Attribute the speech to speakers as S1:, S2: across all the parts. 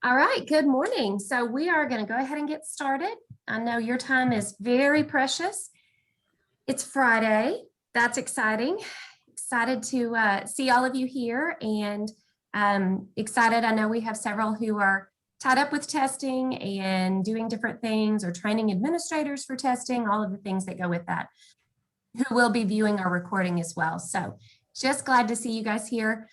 S1: All right, good morning. So we are going to go ahead and get started. I know your time is very precious. It's Friday. That's exciting. Excited to see all of you here and excited. I know we have several who are tied up with testing and doing different things or training administrators for testing, all of the things that go with that, who will be viewing our recording as well. So just glad to see you guys here.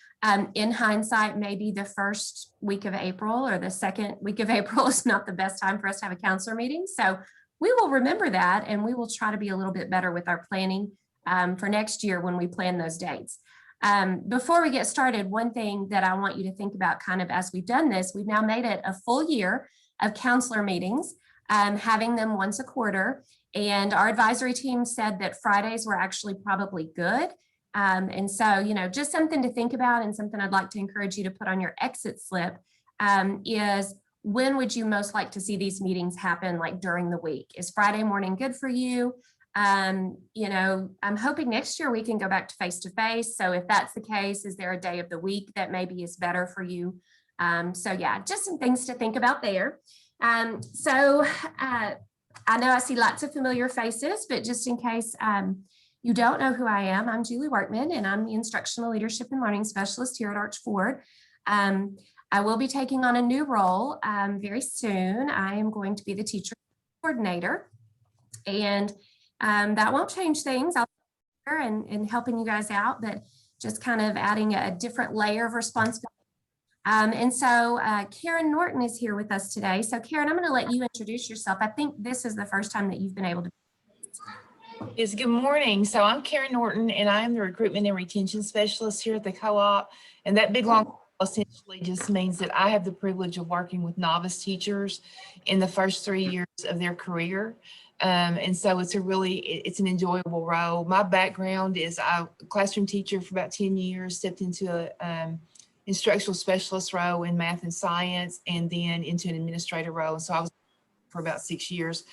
S1: In hindsight, maybe the first week of April or the second week of April is not the best time for us to have a counselor meeting. So we will remember that and we will try to be a little bit better with our planning for next year when we plan those dates. Before we get started, one thing that I want you to think about kind of as we've done this, we've now made it a full year of counselor meetings, having them once a quarter. And our advisory team said that Fridays were actually probably good. And so, you know, just something to think about and something I'd like to encourage you to put on your exit slip is when would you most like to see these meetings happen, like during the week? Is Friday morning good for you? You know, I'm hoping next year we can go back to face-to-face. So if that's the case, is there a day of the week that maybe is better for you? So yeah, just some things to think about there. I know I see lots of familiar faces, but just in case you don't know who I am, I'm Julie Workman, and I'm the Instructional Leadership and Learning Specialist here at Arch Ford. I will be taking on a new role very soon. I am going to be the teacher coordinator, and that won't change things. I'll be here and helping you guys out, but just kind of adding a different layer of responsibility. And so Karen Norton is here with us today. So Karen, I'm going to let you introduce yourself. I think this is the first time that you've been able to.
S2: Yes, good morning. So I'm Karen Norton, and I am the recruitment and retention specialist here at the co-op. And that big long essentially just means that I have the privilege of working with novice teachers in the first 3 years of their career. And so it's an enjoyable role. My background is I'm a classroom teacher for about 10 years, stepped into a instructional specialist role in math and science, and then into an administrator role. So I was for about 6 years.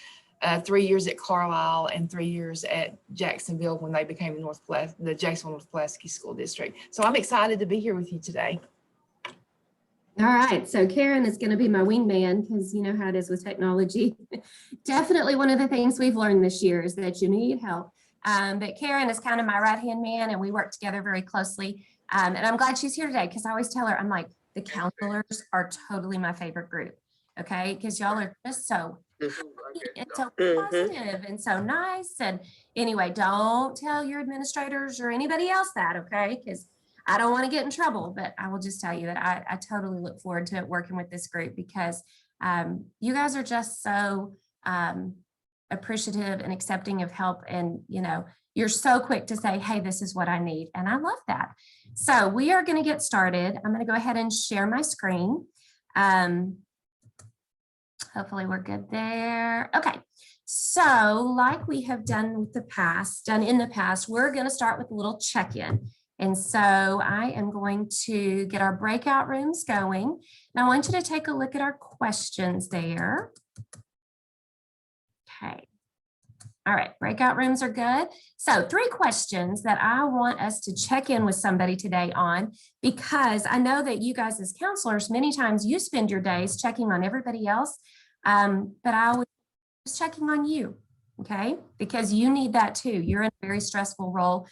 S2: 3 years at Carlisle and 3 years at Jacksonville when they became the Jacksonville North Pulaski School District. So I'm excited to be here with you today.
S1: All right, so Karen is going to be my wingman because you know how it is with technology. Definitely one of the things we've learned this year is that you need help. But Karen is kind of my right-hand man and we work together very closely. And I'm glad she's here today because I always tell her, I'm like, the counselors are totally my favorite group, okay? Because y'all are just so it's so positive and so nice. And anyway, don't tell your administrators or anybody else that, okay? Because I don't want to get in trouble, but I will just tell you that I totally look forward to working with this group because you guys are just so appreciative and accepting of help. And, you know, you're so quick to say, hey, this is what I need. And I love that. So we are going to get started. I'm going to go ahead and share my screen. Hopefully we're good there. Okay, so like we have done in the past, we're going to start with a little check-in. And so I am going to get our breakout rooms going. And I want you to take a look at our questions there. Okay. All right, breakout rooms are good. So 3 questions that I want us to check in with somebody today on, because I know that you guys as counselors, many times you spend your days checking on everybody else, but I was checking on you, okay? Because you need that too. You're in a very stressful role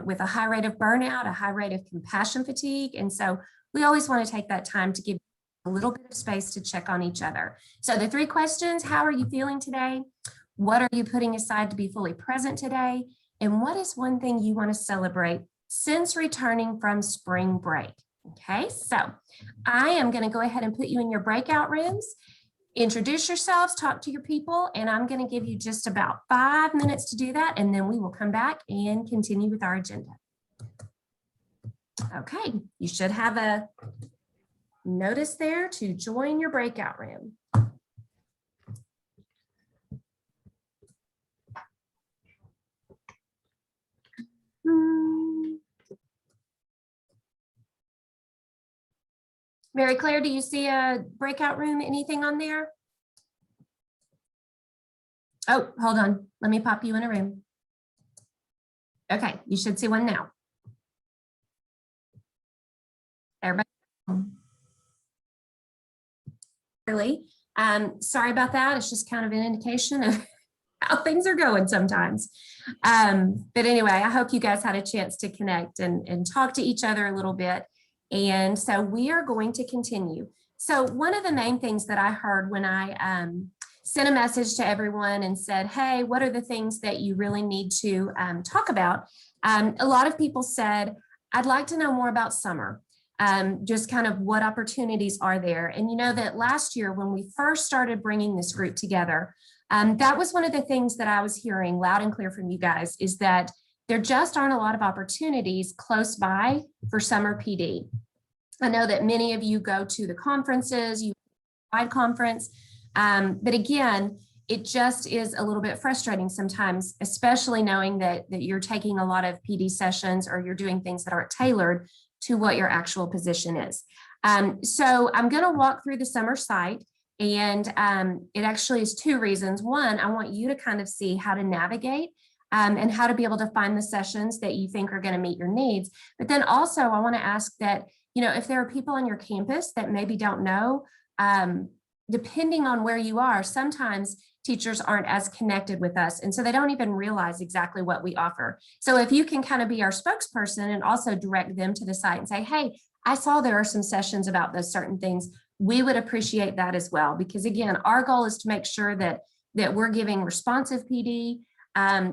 S1: with a high rate of burnout, a high rate of compassion fatigue. And so we always want to take that time to give a little bit of space to check on each other. So the 3 questions, how are you feeling today? What are you putting aside to be fully present today? And what is one thing you want to celebrate since returning from spring break? Okay, so I am going to go ahead and put you in your breakout rooms. Introduce yourselves, talk to your people, and I'm going to give you just about 5 minutes to do that, and then we will come back and continue with our agenda. Okay, you should have a notice there to join your breakout room. Mary Claire, do you see a breakout room, anything on there? Oh, hold on. Let me pop you in a room. Okay, you should see one now. Everybody. early. Sorry about that. It's just kind of an indication of how things are going sometimes. But anyway, I hope you guys had a chance to connect and talk to each other a little bit. And so we are going to continue. So one of the main things that I heard when I sent a message to everyone and said, hey, what are the things that you really need to talk about? A lot of people said, I'd like to know more about summer. Just kind of what opportunities are there. And you know that last year when we first started bringing this group together, that was one of the things that I was hearing loud and clear from you guys, is that there just aren't a lot of opportunities close by for summer PD. I know that many of you go to the conferences, you conference, but again, it just is a little bit frustrating sometimes, especially knowing that you're taking a lot of PD sessions or you're doing things that aren't tailored to what your actual position is. So I'm going to walk through the summer site, and it actually is two reasons. One, I want you to kind of see how to navigate and how to be able to find the sessions that you think are going to meet your needs. But then also I want to ask that, you know, if there are people on your campus that maybe don't know, depending on where you are, sometimes teachers aren't as connected with us. And so they don't even realize exactly what we offer. So if you can kind of be our spokesperson and also direct them to the site and say, hey, I saw there are some sessions about those certain things, we would appreciate that as well. Because again, our goal is to make sure that we're giving responsive PD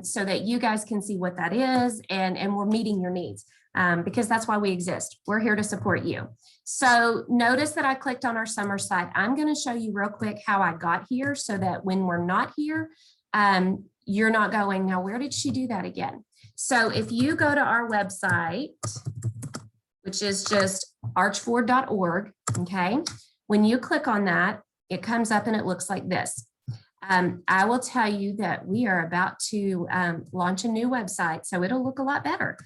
S1: so that you guys can see what that is and we're meeting your needs. Because that's why we exist. We're here to support you. So notice that I clicked on our summer site. I'm going to show you real quick how I got here so that when we're not here, you're not going, now where did she do that again? So if you go to our website, which is just archford.org, okay? When you click on that, it comes up and it looks like this. I will tell you that we are about to launch a new website, so it'll look a lot better.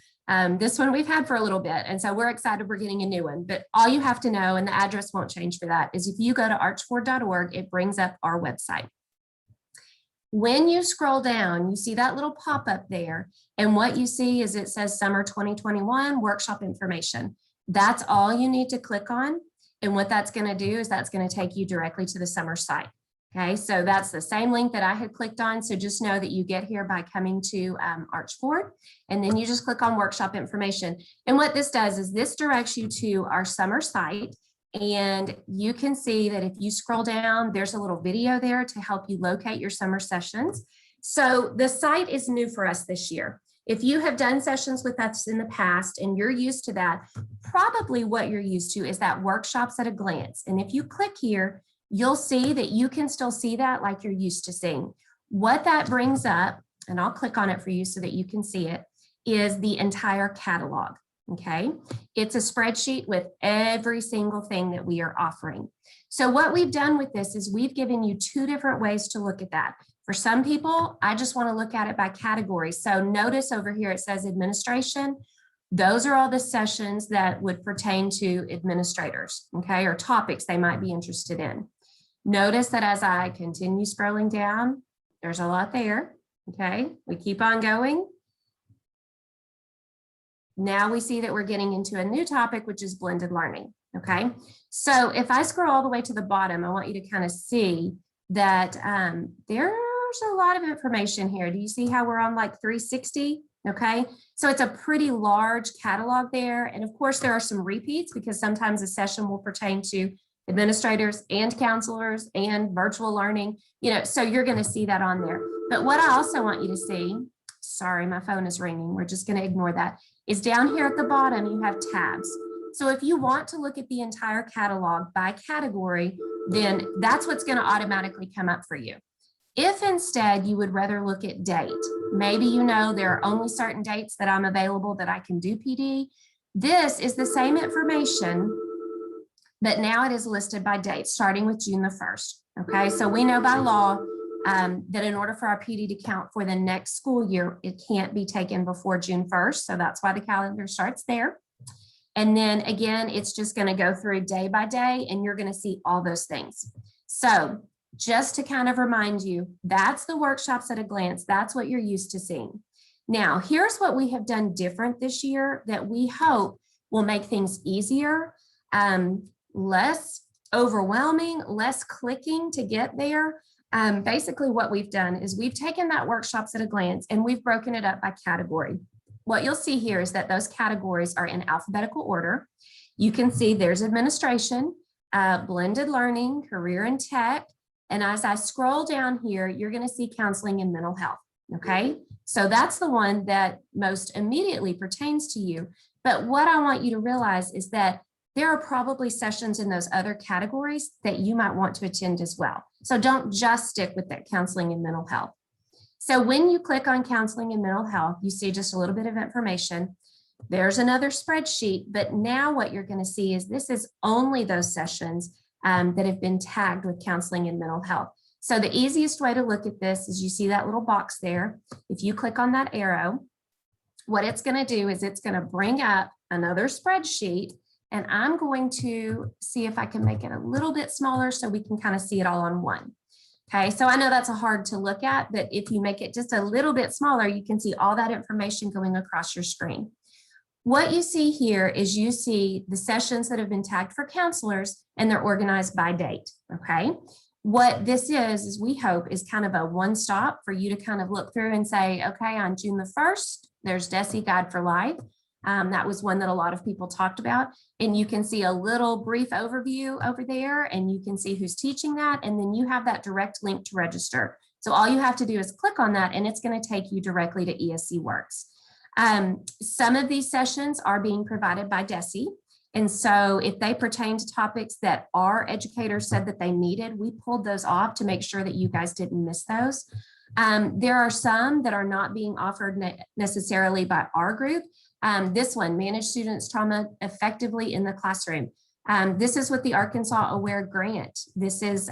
S1: This one we've had for a little bit, and so we're excited we're getting a new one. But all you have to know, and the address won't change for that, is if you go to archford.org, it brings up our website. When you scroll down, you see that little pop-up there, and what you see is it says Summer 2021 Workshop Information. That's all you need to click on, and what that's going to do is that's going to take you directly to the summer site. Okay, so that's the same link that I had clicked on. So just know that you get here by coming to Archford, and then you just click on workshop information. And what this does is this directs you to our summer site. And you can see that if you scroll down, there's a little video there to help you locate your summer sessions. So the site is new for us this year. If you have done sessions with us in the past and you're used to that, probably what you're used to is that workshops at a glance. And if you click here, you'll see that you can still see that like you're used to seeing. What that brings up, and I'll click on it for you so that you can see it, is the entire catalog, okay? It's a spreadsheet with every single thing that we are offering. So what we've done with this is we've given you two different ways to look at that. For some people, I just want to look at it by category. So notice over here it says administration. Those are all the sessions that would pertain to administrators, okay, or topics they might be interested in. Notice that as I continue scrolling down, there's a lot there, okay? We keep on going. Now we see that we're getting into a new topic, which is blended learning, okay? So if I scroll all the way to the bottom, I want you to kind of see that there's a lot of information here. Do you see how we're on like 360? Okay, so it's a pretty large catalog there. And of course, there are some repeats because sometimes a session will pertain to administrators and counselors and virtual learning, you know, so you're going to see that on there. But what I also want you to see, sorry, my phone is ringing, we're just going to ignore that, is down here at the bottom, you have tabs. So if you want to look at the entire catalog by category, then that's what's going to automatically come up for you. If instead you would rather look at date, maybe you know there are only certain dates that I'm available that I can do PD. This is the same information, but now it is listed by date, starting with June the 1st. Okay, so we know by law that in order for our PD to count for the next school year, it can't be taken before June 1st. So that's why the calendar starts there. And then again, it's just going to go through day by day, and you're going to see all those things. So just to kind of remind you, that's the workshops at a glance. That's what you're used to seeing. Now, here's what we have done different this year that we hope will make things easier, less overwhelming, less clicking to get there. Basically what we've done is we've taken that workshops at a glance and we've broken it up by category. What you'll see here is that those categories are in alphabetical order. You can see there's administration, blended learning, career and tech. And as I scroll down here, you're going to see counseling and mental health. Okay, so that's the one that most immediately pertains to you. But what I want you to realize is that there are probably sessions in those other categories that you might want to attend as well. So don't just stick with that counseling and mental health. So when you click on counseling and mental health, you see just a little bit of information. There's another spreadsheet, but now what you're going to see is this is only those sessions that have been tagged with counseling and mental health. So the easiest way to look at this is you see that little box there. If you click on that arrow, what it's going to do is it's going to bring up another spreadsheet, and I'm going to see if I can make it a little bit smaller so we can kind of see it all on one. Okay, so I know that's hard to look at, but if you make it just a little bit smaller, you can see all that information going across your screen. What you see here is you see the sessions that have been tagged for counselors, and they're organized by date, okay? What this is we hope is kind of a one-stop for you to kind of look through and say, okay, on June the 1st, there's DESE Guide for Life. That was one that a lot of people talked about. And you can see a little brief overview over there, and you can see who's teaching that. And then you have that direct link to register. So all you have to do is click on that, and it's going to take you directly to ESC Works. Some of these sessions are being provided by DESE. And so if they pertain to topics that our educators said that they needed, we pulled those off to make sure that you guys didn't miss those. There are some that are not being offered necessarily by our group. This one, Manage Students' Trauma Effectively in the Classroom. This is with the Arkansas Aware Grant. This is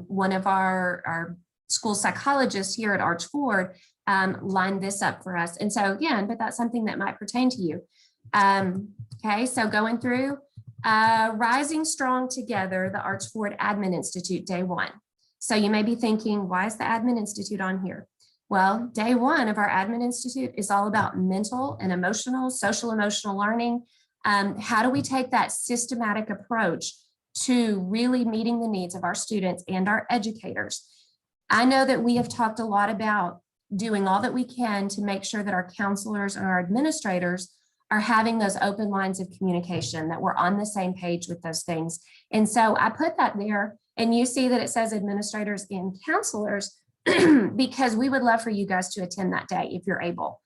S1: one of our school psychologists here at Arch Ford lined this up for us. And so again, but that's something that might pertain to you. Okay, so going through Rising Strong Together, the Arch Ford Admin Institute, day one. So you may be thinking, why is the Admin Institute on here? Well, day one of our Admin Institute is all about mental and emotional, social emotional learning. How do we take that systematic approach to really meeting the needs of our students and our educators? I know that we have talked a lot about doing all that we can to make sure that our counselors and our administrators are having those open lines of communication, that we're on the same page with those things. And so I put that there, and you see that it says administrators and counselors because we would love for you guys to attend that day if you're able.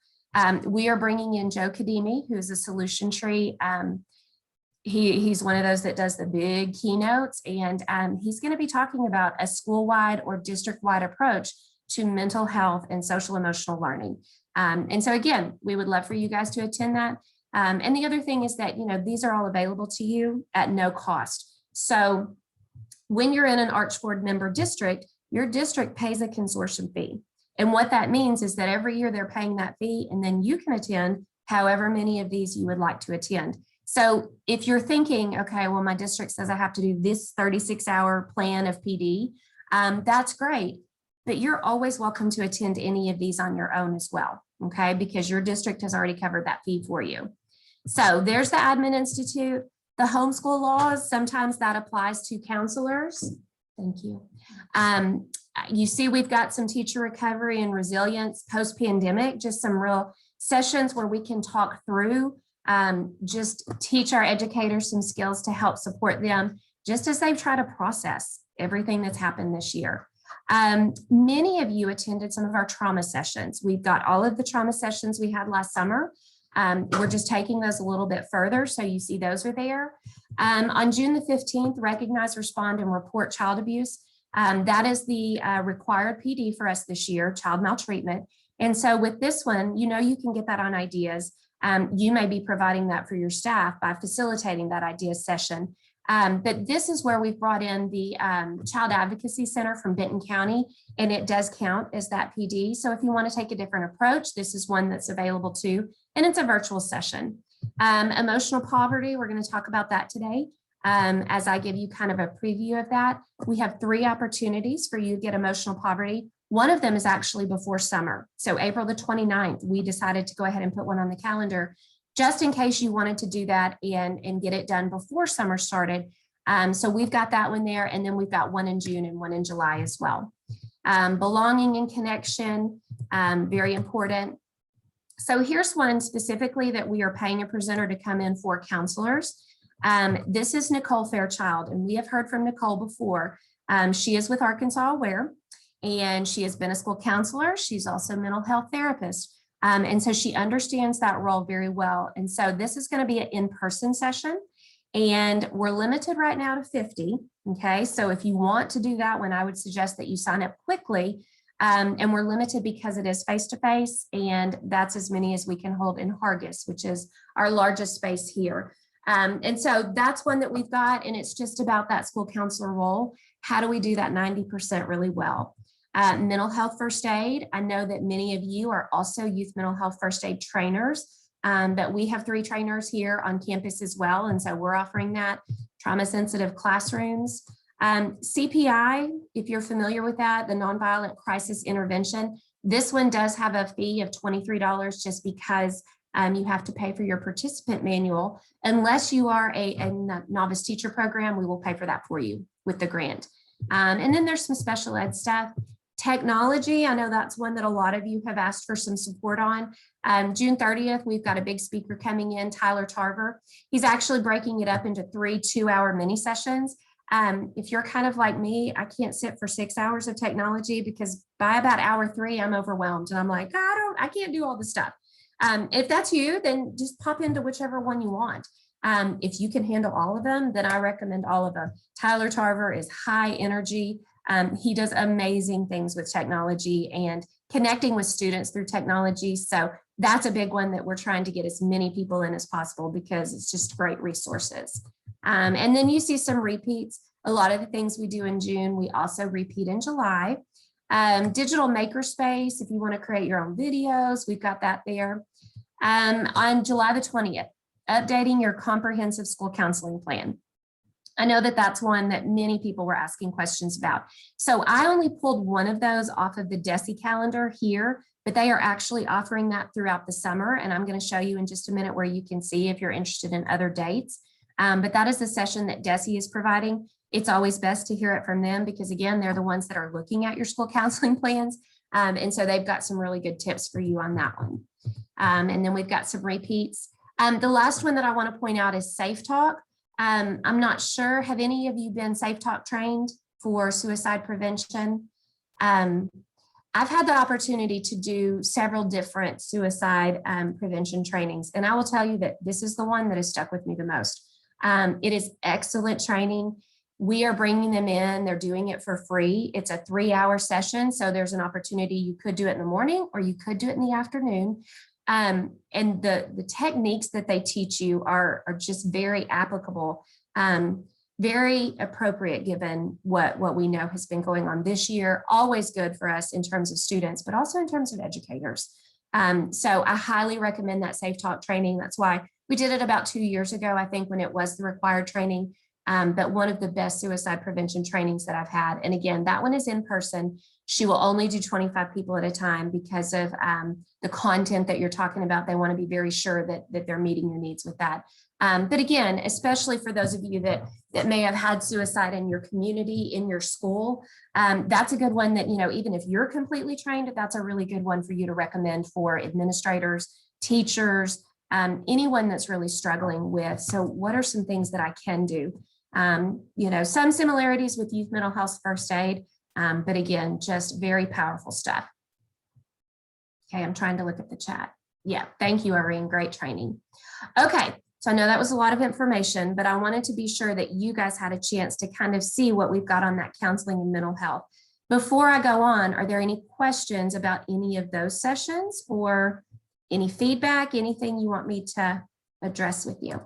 S1: We are bringing in Joe Kadimi, who's a solution tree. He's one of those that does the big keynotes, and he's going to be talking about a school-wide or district-wide approach to mental health and social emotional learning. And so again, we would love for you guys to attend that. And the other thing is that, you know, these are all available to you at no cost. So when you're in an Arch Ford member district, your district pays a consortium fee. And what that means is that every year they're paying that fee, and then you can attend however many of these you would like to attend. So if you're thinking, okay, well, my district says I have to do this 36-hour plan of PD, that's great, but you're always welcome to attend any of these on your own as well, okay? Because your district has already covered that fee for you. So there's the Admin Institute. The homeschool laws, sometimes that applies to counselors. Thank you. You see, we've got some teacher recovery and resilience post-pandemic, just some real sessions where we can talk through, just teach our educators some skills to help support them, just as they try to process everything that's happened this year. Many of you attended some of our trauma sessions. We've got all of the trauma sessions we had last summer. We're just taking those a little bit further, so you see those are there. On June the 15th, Recognize, Respond, and Report Child Abuse. That is the required PD for us this year, child maltreatment. And so with this one, you know, you can get that on Ideas. You may be providing that for your staff by facilitating that Ideas session. But this is where we've brought in the Child Advocacy Center from Benton County, and it does count as that PD. So if you want to take a different approach, this is one that's available too, and it's a virtual session. Emotional poverty, we're going to talk about that today. As I give you kind of a preview of that, we have 3 opportunities for you to get emotional poverty. One of them is actually before summer. So April the 29th, we decided to go ahead and put one on the calendar just in case you wanted to do that and get it done before summer started. So we've got that one there, and then we've got one in June and one in July as well. Belonging and connection, very important. So here's one specifically that we are paying a presenter to come in for counselors. This is Nicole Fairchild, and we have heard from Nicole before. She is with Arkansas Aware, and she has been a school counselor. She's also a mental health therapist. And so she understands that role very well. And so this is going to be an in-person session, and we're limited right now to 50. Okay, so if you want to do that one, I would suggest that you sign up quickly. And we're limited because it is face-to-face, and that's as many as we can hold in Hargis, which is our largest space here. And so that's one that we've got, and it's just about that school counselor role. How do we do that 90% really well? Mental health first aid. I know that many of you are also youth mental health first aid trainers, but we have 3 trainers here on campus as well. And so we're offering that. Trauma sensitive classrooms. CPI, if you're familiar with that, the nonviolent crisis intervention, this one does have a fee of $23 just because you have to pay for your participant manual. Unless you are a novice teacher program, we will pay for that for you with the grant. And then there's some special ed stuff. Technology, I know that's one that a lot of you have asked for some support on. June 30th, we've got a big speaker coming in, Tyler Tarver. He's actually breaking it up into 3 2-hour mini sessions. If you're kind of like me, I can't sit for 6 hours of technology because by about hour 3, I'm overwhelmed and I'm like, I can't do all the stuff. If that's you, then just pop into whichever one you want. If you can handle all of them, then I recommend all of them. Tyler Tarver is high energy. He does amazing things with technology and connecting with students through technology. So that's a big one that we're trying to get as many people in as possible because it's just great resources. And then you see some repeats. A lot of the things we do in June, we also repeat in July. Digital makerspace, if you want to create your own videos, we've got that there. On July the 20th, updating your comprehensive school counseling plan. I know that that's one that many people were asking questions about. So I only pulled one of those off of the DESE calendar here, but they are actually offering that throughout the summer. And I'm going to show you in just a minute where you can see if you're interested in other dates. But that is the session that DESE is providing. It's always best to hear it from them because again, they're the ones that are looking at your school counseling plans. And so they've got some really good tips for you on that one. And then we've got some repeats. The last one that I want to point out is Safe Talk. I'm not sure, have any of you been Safe Talk trained for suicide prevention? I've had the opportunity to do several different suicide prevention trainings, and I will tell you that this is the one that has stuck with me the most. It is excellent training. We are bringing them in, they're doing it for free. It's a 3-hour session, so there's an opportunity. You could do it in the morning or you could do it in the afternoon. And the techniques that they teach you are just very applicable, very appropriate given what we know has been going on this year. Always good for us in terms of students, but also in terms of educators. So I highly recommend that Safe Talk training. That's why we did it about 2 years ago, I think, when it was the required training. But one of the best suicide prevention trainings that I've had. And again, that one is in person. She will only do 25 people at a time because of the content that you're talking about. They want to be very sure that they're meeting your needs with that. But again, especially for those of you that may have had suicide in your community, in your school, that's a good one that, even if you're completely trained, that's a really good one for you to recommend for administrators, teachers, anyone that's really struggling with. So what are some things that I can do? Some similarities with youth mental health first aid, but again, just very powerful stuff. Okay, I'm trying to look at the chat. Yeah, thank you, Irene, great training. Okay, so I know that was a lot of information, but I wanted to be sure that you guys had a chance to kind of see what we've got on that counseling and mental health. Before I go on, are there any questions about any of those sessions or any feedback, anything you want me to address with you?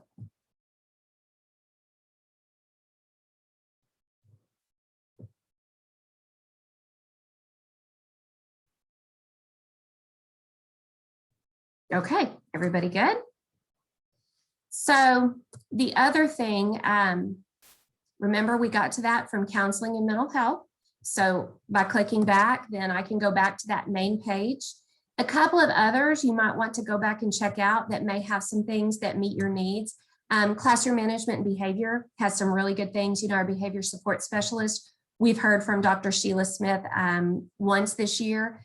S1: Okay, everybody good? So the other thing, remember we got to that from counseling and mental health. So by clicking back, then I can go back to that main page. A couple of others you might want to go back and check out that may have some things that meet your needs. Classroom management and behavior has some really good things. Our behavior support specialist, we've heard from Dr. Sheila Smith once this year.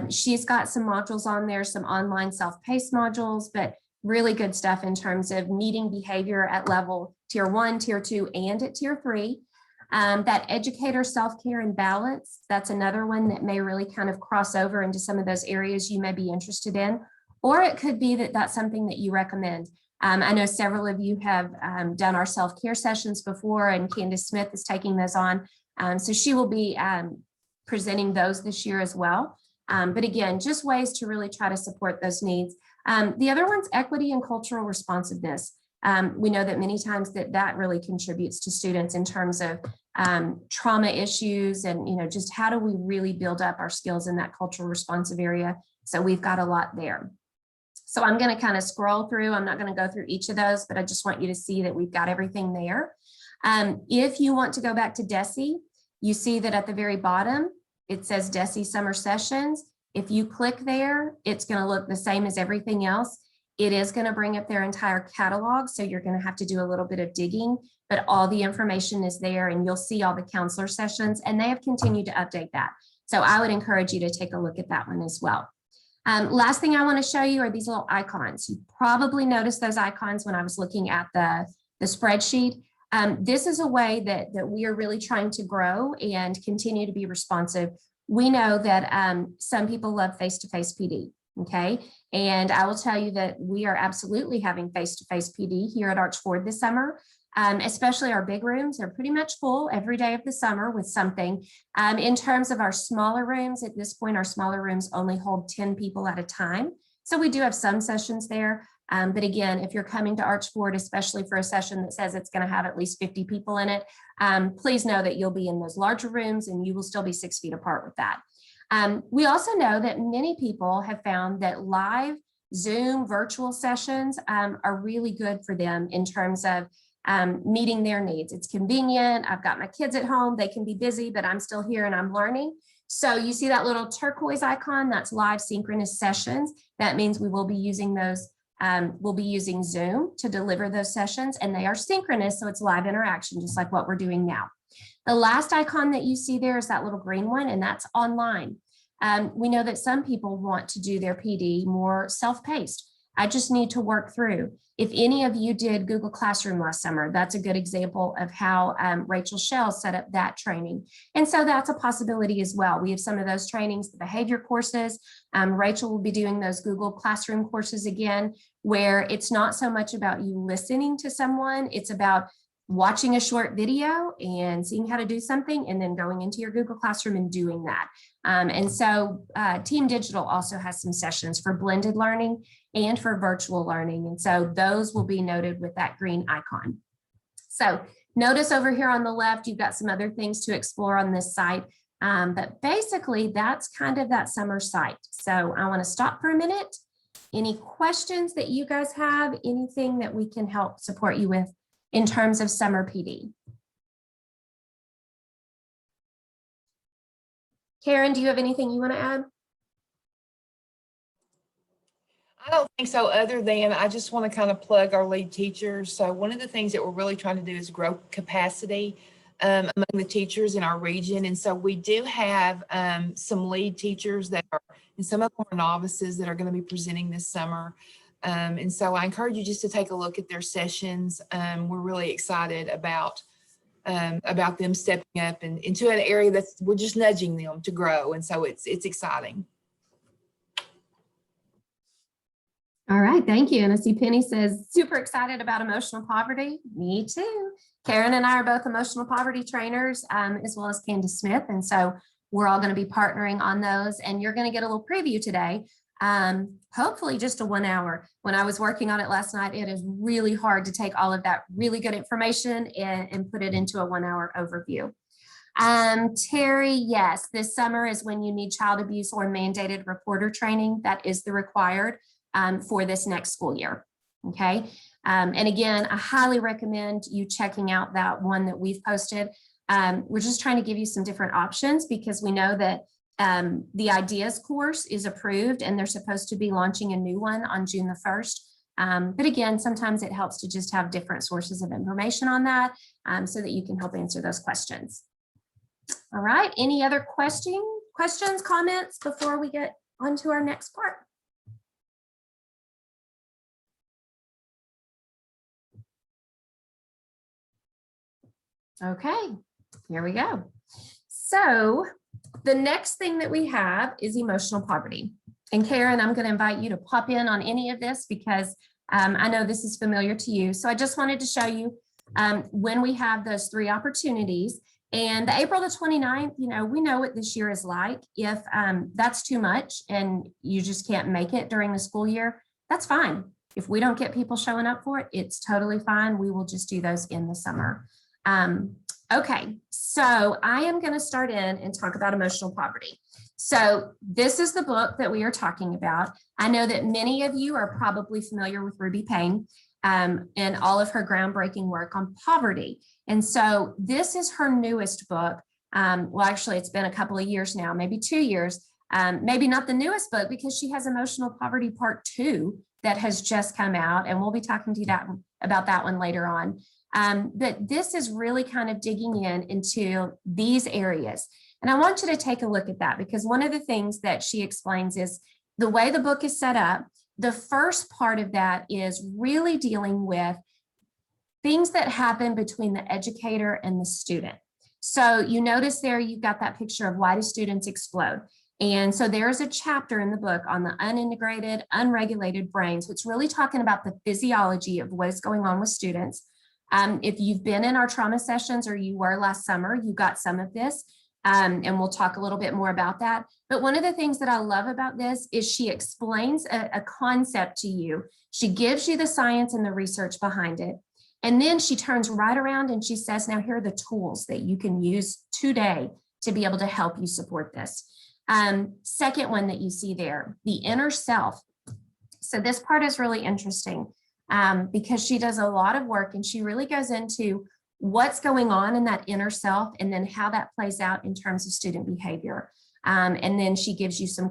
S1: She's got some modules on there, some online self-paced modules, but really good stuff in terms of meeting behavior at level tier 1, tier 2, and at tier 3. That educator self-care and balance, that's another one that may really kind of cross over into some of those areas you may be interested in, or it could be that that's something that you recommend. I know several of you have done our self-care sessions before, and Candace Smith is taking those on. So she will be presenting those this year as well. But again, just ways to really try to support those needs. The other one's equity and cultural responsiveness. We know that many times that really contributes to students in terms of trauma issues and, just how do we really build up our skills in that cultural responsive area. So we've got a lot there. So I'm going to kind of scroll through. I'm not going to go through each of those, but I just want you to see that we've got everything there. If you want to go back to DESE, you see that at the very bottom, it says DESE Summer Sessions. If you click there, it's going to look the same as everything else. It is going to bring up their entire catalog, so you're going to have to do a little bit of digging, but all the information is there, and you'll see all the counselor sessions, and they have continued to update that. So I would encourage you to take a look at that one as well. Last thing I want to show you are these little icons. You probably noticed those icons when I was looking at the spreadsheet. This is a way that we are really trying to grow and continue to be responsive. We know that some people love face-to-face PD, okay? And I will tell you that we are absolutely having face-to-face PD here at Archford this summer. Especially our big rooms are pretty much full every day of the summer with something. In terms of our smaller rooms, at this point, our smaller rooms only hold 10 people at a time. So we do have some sessions there. But again, if you're coming to Archford, especially for a session that says it's going to have at least 50 people in it, please know that you'll be in those larger rooms and you will still be 6 feet apart with that. We also know that many people have found that live Zoom virtual sessions are really good for them in terms of meeting their needs. It's convenient. I've got my kids at home. They can be busy, but I'm still here and I'm learning. So you see that little turquoise icon, that's live synchronous sessions. That means we will be using those. We'll be using Zoom to deliver those sessions, and they are synchronous. So it's live interaction, just like what we're doing now. The last icon that you see there is that little green one, and that's online. We know that some people want to do their PD more self-paced. I just need to work through. If any of you did Google Classroom last summer, that's a good example of how Rachel Shell set up that training. And so that's a possibility as well. We have some of those trainings, the behavior courses. Rachel will be doing those Google Classroom courses again, where it's not so much about you listening to someone, it's about watching a short video and seeing how to do something and then going into your Google Classroom and doing that. And so Team Digital also has some sessions for blended learning and for virtual learning. And so those will be noted with that green icon. So notice over here on the left, you've got some other things to explore on this site. But basically that's kind of that summer site. So I want to stop for a minute. Any questions that you guys have, anything that we can help support you with in terms of summer PD? Karen, do you have anything you want to add?
S2: I don't think so, other than I just want to kind of plug our lead teachers. So one of the things that we're really trying to do is grow capacity among the teachers in our region. And so we do have some lead teachers that are, and some of them are novices that are going to be presenting this summer. And so I encourage you just to take a look at their sessions. We're really excited about them stepping up and into an area that we're just nudging them to grow. And so it's exciting.
S1: All right, thank you. And I see Penny says, super excited about emotional poverty. Me too. Karen and I are both emotional poverty trainers, as well as Candace Smith. And so we're all going to be partnering on those. And you're going to get a little preview today. Hopefully just a 1 hour. When I was working on it last night, it is really hard to take all of that really good information and put it into a 1 hour overview. Terry, yes, this summer is when you need child abuse or mandated reporter training. That is the required for this next school year. Okay. And again, I highly recommend you checking out that one that we've posted. We're just trying to give you some different options because we know that the ideas course is approved and they're supposed to be launching a new one on June the 1st. But again, sometimes it helps to just have different sources of information on that so that you can help answer those questions. All right, any other questions, comments before we get on to our next part? Okay, here we go. So the next thing that we have is emotional poverty. And Karen, I'm going to invite you to pop in on any of this because I know this is familiar to you. So I just wanted to show you when we have those 3 opportunities. And the April the 29th, we know what this year is like. If that's too much and you just can't make it during the school year, that's fine. If we don't get people showing up for it, it's totally fine. We will just do those in the summer. Okay, so I am going to start in and talk about emotional poverty. So this is the book that we are talking about. I know that many of you are probably familiar with Ruby Payne and all of her groundbreaking work on poverty. And so this is her newest book. Well, actually, it's been a couple of years now, maybe 2 years, maybe not the newest book because she has Emotional Poverty Part 2 that has just come out. And we'll be talking to you about that one later on. But this is really kind of digging into these areas. And I want you to take a look at that because one of the things that she explains is the way the book is set up. The first part of that is really dealing with things that happen between the educator and the student. So you notice there, you've got that picture of why do students explode. And so there's a chapter in the book on the unintegrated, unregulated brain. So it's really talking about the physiology of what is going on with students. If you've been in our trauma sessions or you were last summer, you got some of this. And we'll talk a little bit more about that. But one of the things that I love about this is she explains a concept to you. She gives you the science and the research behind it. And then she turns right around and she says, now here are the tools that you can use today to be able to help you support this. Second one that you see there, the inner self. So this part is really interesting because she does a lot of work and she really goes into what's going on in that inner self and then how that plays out in terms of student behavior. And then she gives you some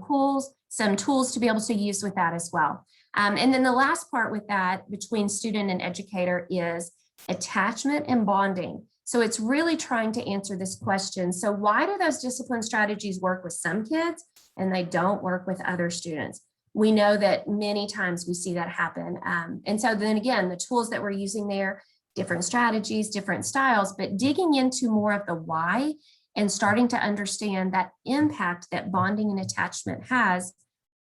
S1: tools to be able to use with that as well. And then the last part with that between student and educator is attachment and bonding. So it's really trying to answer this question. So why do those discipline strategies work with some kids and they don't work with other students? We know that many times we see that happen. And so then again, the tools that we're using there, different strategies, different styles, but digging into more of the why and starting to understand that impact that bonding and attachment has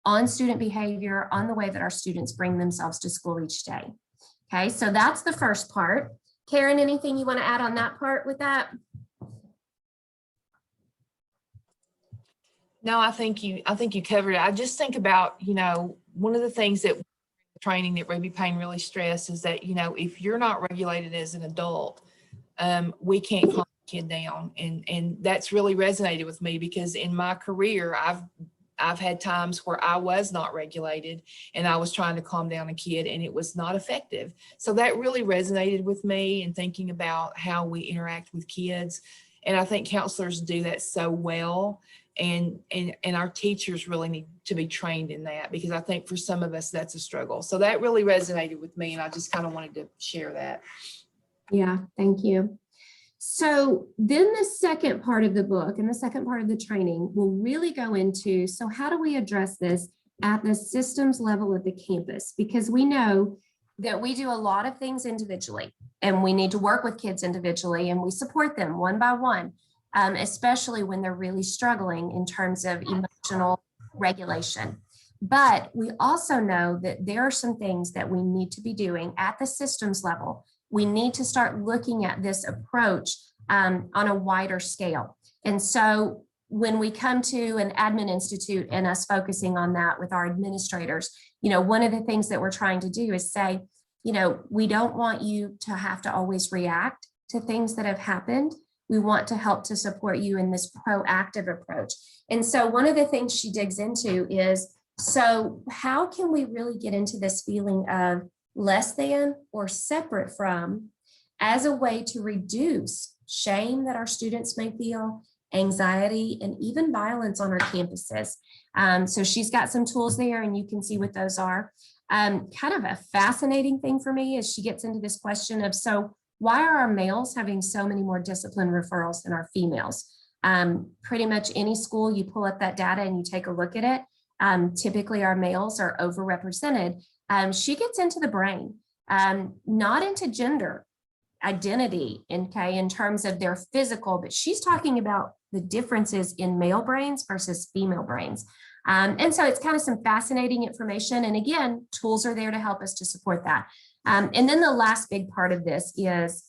S1: on student behavior, on the way that our students bring themselves to school each day. Okay, so that's the first part. Karen, anything you want to add on that part with that?
S2: No, I think you covered it. I just think about, one of the things that training that Ruby Payne really stressed is that, if you're not regulated as an adult, we can't calm the kid down. And that's really resonated with me because in my career, I've had times where I was not regulated and I was trying to calm down a kid and it was not effective. So that really resonated with me and thinking about how we interact with kids. And I think counselors do that so well. And our teachers really need to be trained in that because I think for some of us, that's a struggle. So that really resonated with me and I just kind of wanted to share that.
S1: Yeah, thank you. So then the second part of the book and the second part of the training will really go into, so how do we address this at the systems level of the campus? Because we know that we do a lot of things individually and we need to work with kids individually and we support them one by one. Especially when they're really struggling in terms of emotional regulation. But we also know that there are some things that we need to be doing at the systems level. We need to start looking at this approach on a wider scale. And so when we come to an admin institute and us focusing on that with our administrators, one of the things that we're trying to do is say, we don't want you to have to always react to things that have happened. We want to help to support you in this proactive approach. And so one of the things she digs into is, so how can we really get into this feeling of less than or separate from as a way to reduce shame that our students may feel, anxiety, and even violence on our campuses. So she's got some tools there and you can see what those are. Kind of a fascinating thing for me is she gets into this question of, so why are our males having so many more discipline referrals than our females? Pretty much any school you pull up that data and you take a look at it, typically our males are overrepresented. She gets into the brain, not into gender identity, okay, in terms of their physical, but she's talking about the differences in male brains versus female brains. And so it's kind of some fascinating information. And again, tools are there to help us to support that. And then the last big part of this is,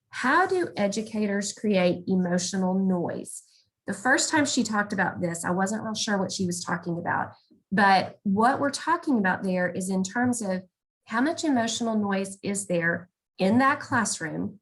S1: how do educators create emotional noise? The first time she talked about this, I wasn't real sure what she was talking about, but what we're talking about there is in terms of how much emotional noise is there in that classroom?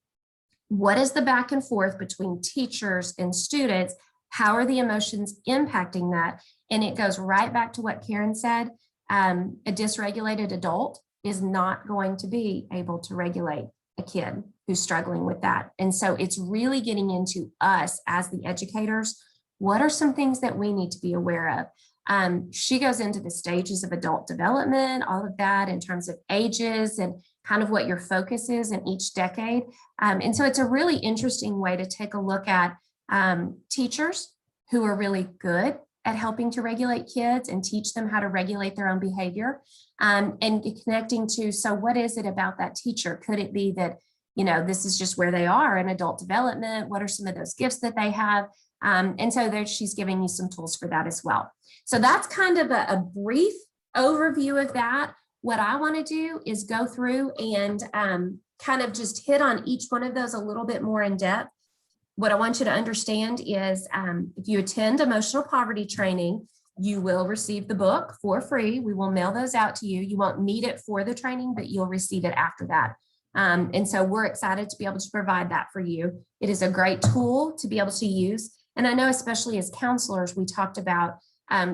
S1: What is the back and forth between teachers and students? How are the emotions impacting that? And it goes right back to what Karen said. A dysregulated adult is not going to be able to regulate a kid who's struggling with that. And so it's really getting into us as the educators. What are some things that we need to be aware of? She goes into the stages of adult development, all of that in terms of ages and kind of what your focus is in each decade. And so it's a really interesting way to take a look at teachers who are really good at helping to regulate kids and teach them how to regulate their own behavior, and connecting to, so what is it about that teacher? Could it be that, you know, this is just where they are in adult development? What are some of those gifts that they have? And so there, she's giving you some tools for that as well. So that's kind of a brief overview of that. What I want to do is go through and kind of just hit on each one of those a little bit more in depth. What I want you to understand is if you attend emotional poverty training, you will receive the book for free. We will mail those out to you. You won't need it for the training, but you'll receive it after that. And so we're excited to be able to provide that for you. It is a great tool to be able to use. And I know, especially as counselors, we talked about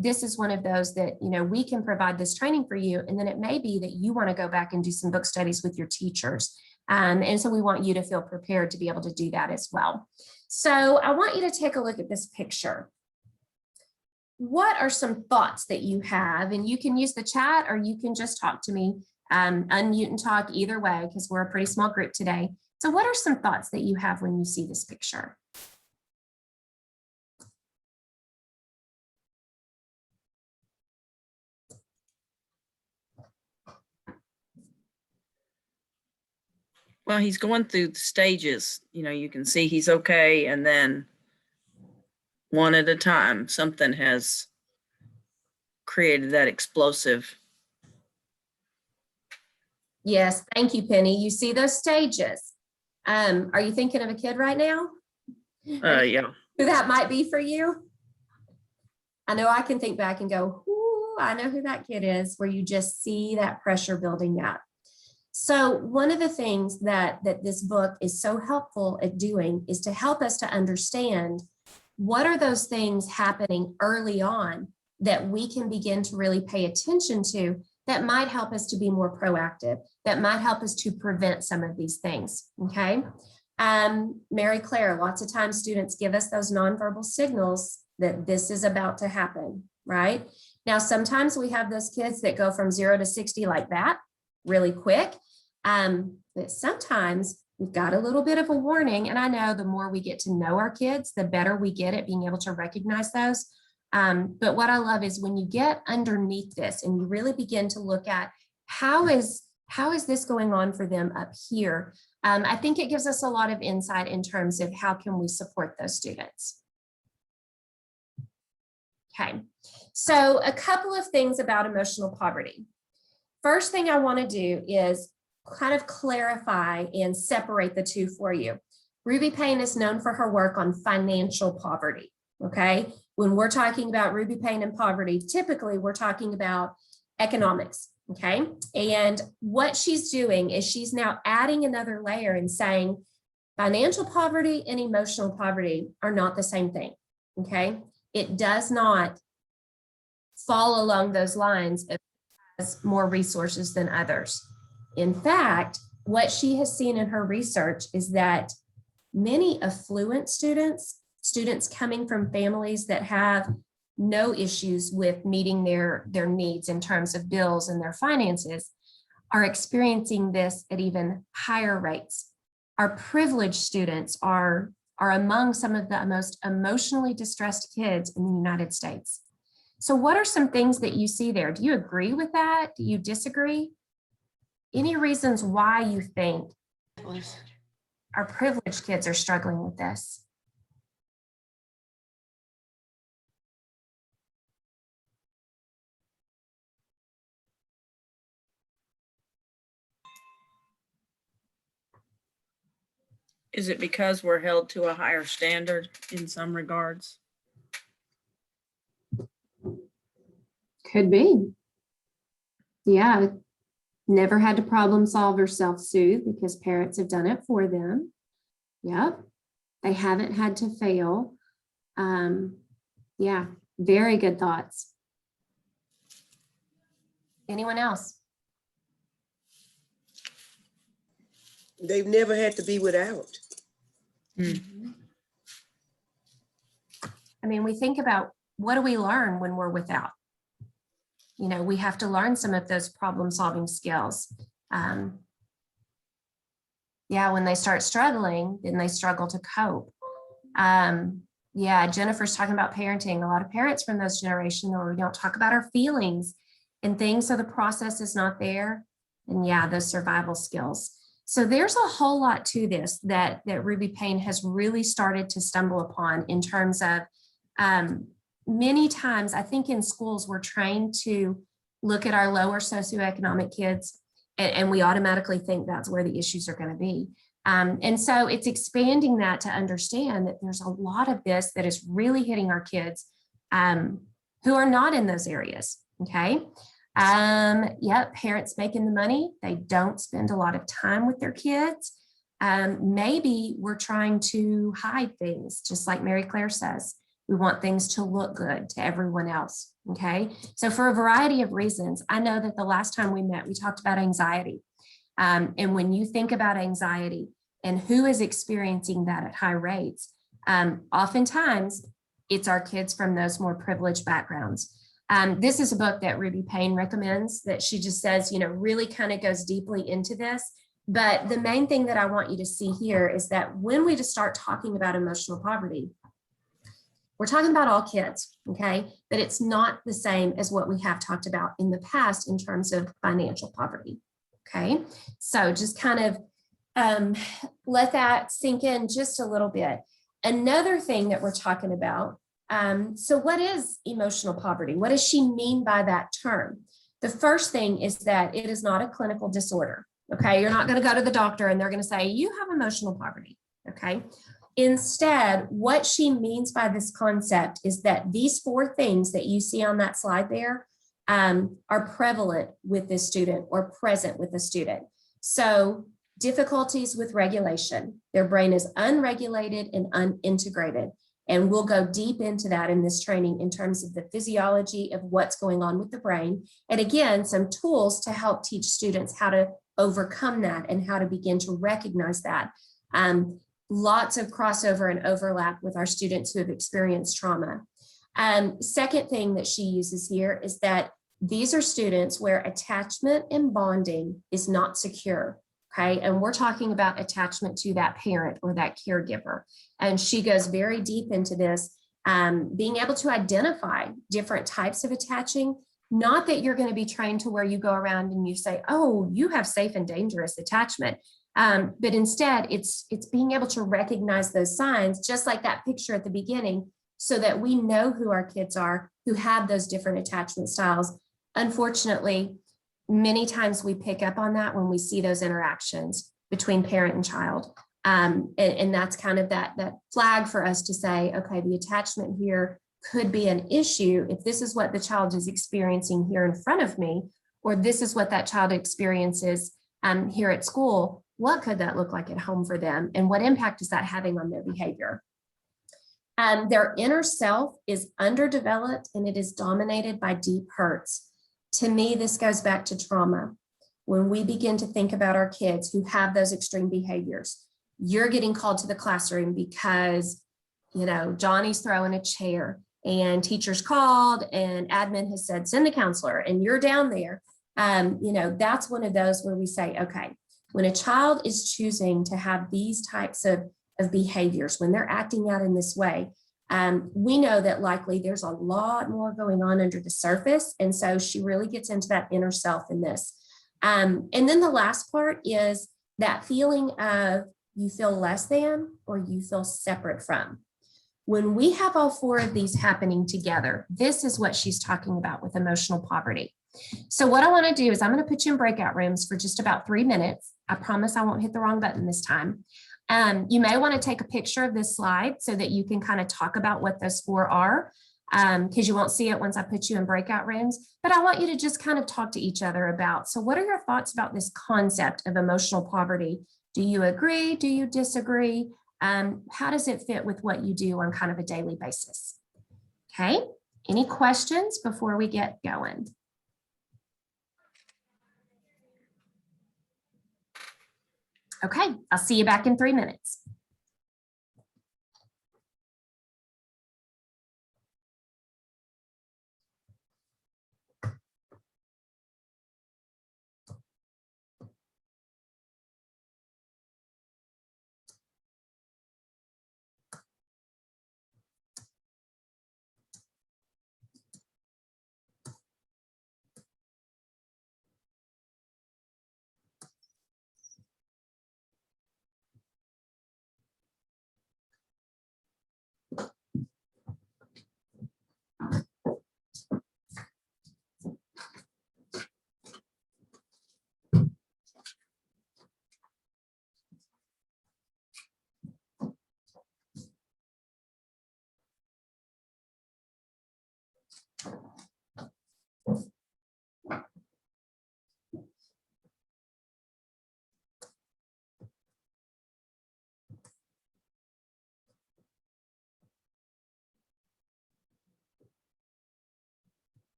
S1: this is one of those that, you know, we can provide this training for you. And then it may be that you want to go back and do some book studies with your teachers. And so we want you to feel prepared to be able to do that as well. So I want you to take a look at this picture. What are some thoughts that you have? And you can use the chat or you can just talk to me, unmute and talk either way, because we're a pretty small group today. So what are some thoughts that you have when you see this picture?
S3: Well, he's going through the stages. You know, you can see he's okay. And then one at a time, something has created that explosive.
S1: Yes, thank you, Penny. You see those stages. Are you thinking of a kid right now?
S3: Yeah.
S1: Who that might be for you? I know I can think back and go, ooh, I know who that kid is, where you just see that pressure building up. So one of the things that this book is so helpful at doing is to help us to understand what are those things happening early on that we can begin to really pay attention to that might help us to be more proactive, that might help us to prevent some of these things, okay? Mary Claire, lots of times students give us those nonverbal signals that this is about to happen, right? Now, sometimes we have those kids that go from 0 to 60 like that, really quick. But sometimes we've got a little bit of a warning. And I know the more we get to know our kids, the better we get at being able to recognize those. But what I love is when you get underneath this and you really begin to look at how is this going on for them up here? I think it gives us a lot of insight in terms of how can we support those students. Okay, so a couple of things about emotional poverty. First thing I want to do is kind of clarify and separate the two for you. Ruby Payne is known for her work on financial poverty, okay? When we're talking about Ruby Payne and poverty, typically we're talking about economics, okay? And what she's doing is she's now adding another layer and saying financial poverty and emotional poverty are not the same thing, okay? It does not fall along those lines of has more resources than others. In fact, what she has seen in her research is that many affluent students coming from families that have no issues with meeting their needs in terms of bills and their finances are experiencing this at even higher rates. Our privileged students are among some of the most emotionally distressed kids in the United States. So what are some things that you see there? Do you agree with that? Do you disagree? Any reasons why you think our privileged kids are struggling with this?
S3: Is it because we're held to a higher standard in some regards?
S1: Could be. Yeah, never had to problem solve or self-soothe because parents have done it for them. Yep, they haven't had to fail. Yeah, very good thoughts. Anyone else?
S4: They've never had to be without.
S1: I mean, we think about what do we learn when we're without? You know, we have to learn some of those problem solving skills. Yeah, when they start struggling, then they struggle to cope. Yeah, Jennifer's talking about parenting. A lot of parents from those generations, or we don't talk about our feelings and things, so the process is not there. And yeah, those survival skills. So there's a whole lot to this that Ruby Payne has really started to stumble upon in terms of many times, I think in schools, we're trained to look at our lower socioeconomic kids and we automatically think that's where the issues are going to be. And so it's expanding that to understand that there's a lot of this that is really hitting our kids who are not in those areas. Okay. Yeah, parents making the money, they don't spend a lot of time with their kids. Maybe we're trying to hide things, just like Mary Claire says. We want things to look good to everyone else. Okay. So for a variety of reasons, I know that the last time we met, we talked about anxiety. And when you think about anxiety and who is experiencing that at high rates, oftentimes it's our kids from those more privileged backgrounds. This is a book that Ruby Payne recommends that she just says, you know, really kind of goes deeply into this. But the main thing that I want you to see here is that when we just start talking about emotional poverty, we're talking about all kids, okay? But it's not the same as what we have talked about in the past in terms of financial poverty, okay? So just kind of let that sink in just a little bit. Another thing that we're talking about, so what is emotional poverty? What does she mean by that term? The first thing is that it is not a clinical disorder, okay? You're not gonna go to the doctor and they're gonna say, you have emotional poverty, okay? Instead, what she means by this concept is that these four things that you see on that slide there are prevalent with this student or present with the student. So difficulties with regulation, their brain is unregulated and unintegrated. And we'll go deep into that in this training in terms of the physiology of what's going on with the brain. And again, some tools to help teach students how to overcome that and how to begin to recognize that. Lots of crossover and overlap with our students who have experienced trauma. Second thing that she uses here is that these are students where attachment and bonding is not secure, okay? And we're talking about attachment to that parent or that caregiver. And she goes very deep into this, being able to identify different types of attaching. Not that you're going to be trained to where you go around and you say, oh, you have safe and dangerous attachment. But instead, it's being able to recognize those signs, just like that picture at the beginning, so that we know who our kids are who have those different attachment styles. Unfortunately, many times we pick up on that when we see those interactions between parent and child. And that's kind of that flag for us to say, okay, the attachment here could be an issue if this is what the child is experiencing here in front of me, or this is what that child experiences here at school. What could that look like at home for them? And what impact is that having on their behavior? Their inner self is underdeveloped and it is dominated by deep hurts. To me, this goes back to trauma. When we begin to think about our kids who have those extreme behaviors, you're getting called to the classroom because, you know, Johnny's throwing a chair. and teachers called and admin has said, send a counselor and you're down there. That's one of those where we say, okay, when a child is choosing to have these types of behaviors, when they're acting out in this way, we know that likely there's a lot more going on under the surface. And so she really gets into that inner self in this. And then the last part is that feeling of you feel less than or you feel separate from. When we have all four of these happening together, this is what she's talking about with emotional poverty. So what I want to do is I'm going to put you in breakout rooms for just about 3 minutes. I promise I won't hit the wrong button this time. You may want to take a picture of this slide so that you can kind of talk about what those four are, because you won't see it once I put you in breakout rooms. But I want you to just kind of talk to each other about, so what are your thoughts about this concept of emotional poverty? Do you agree? Do you disagree? How does it fit with what you do on kind of a daily basis? Okay, any questions before we get going? Okay, I'll see you back in 3 minutes.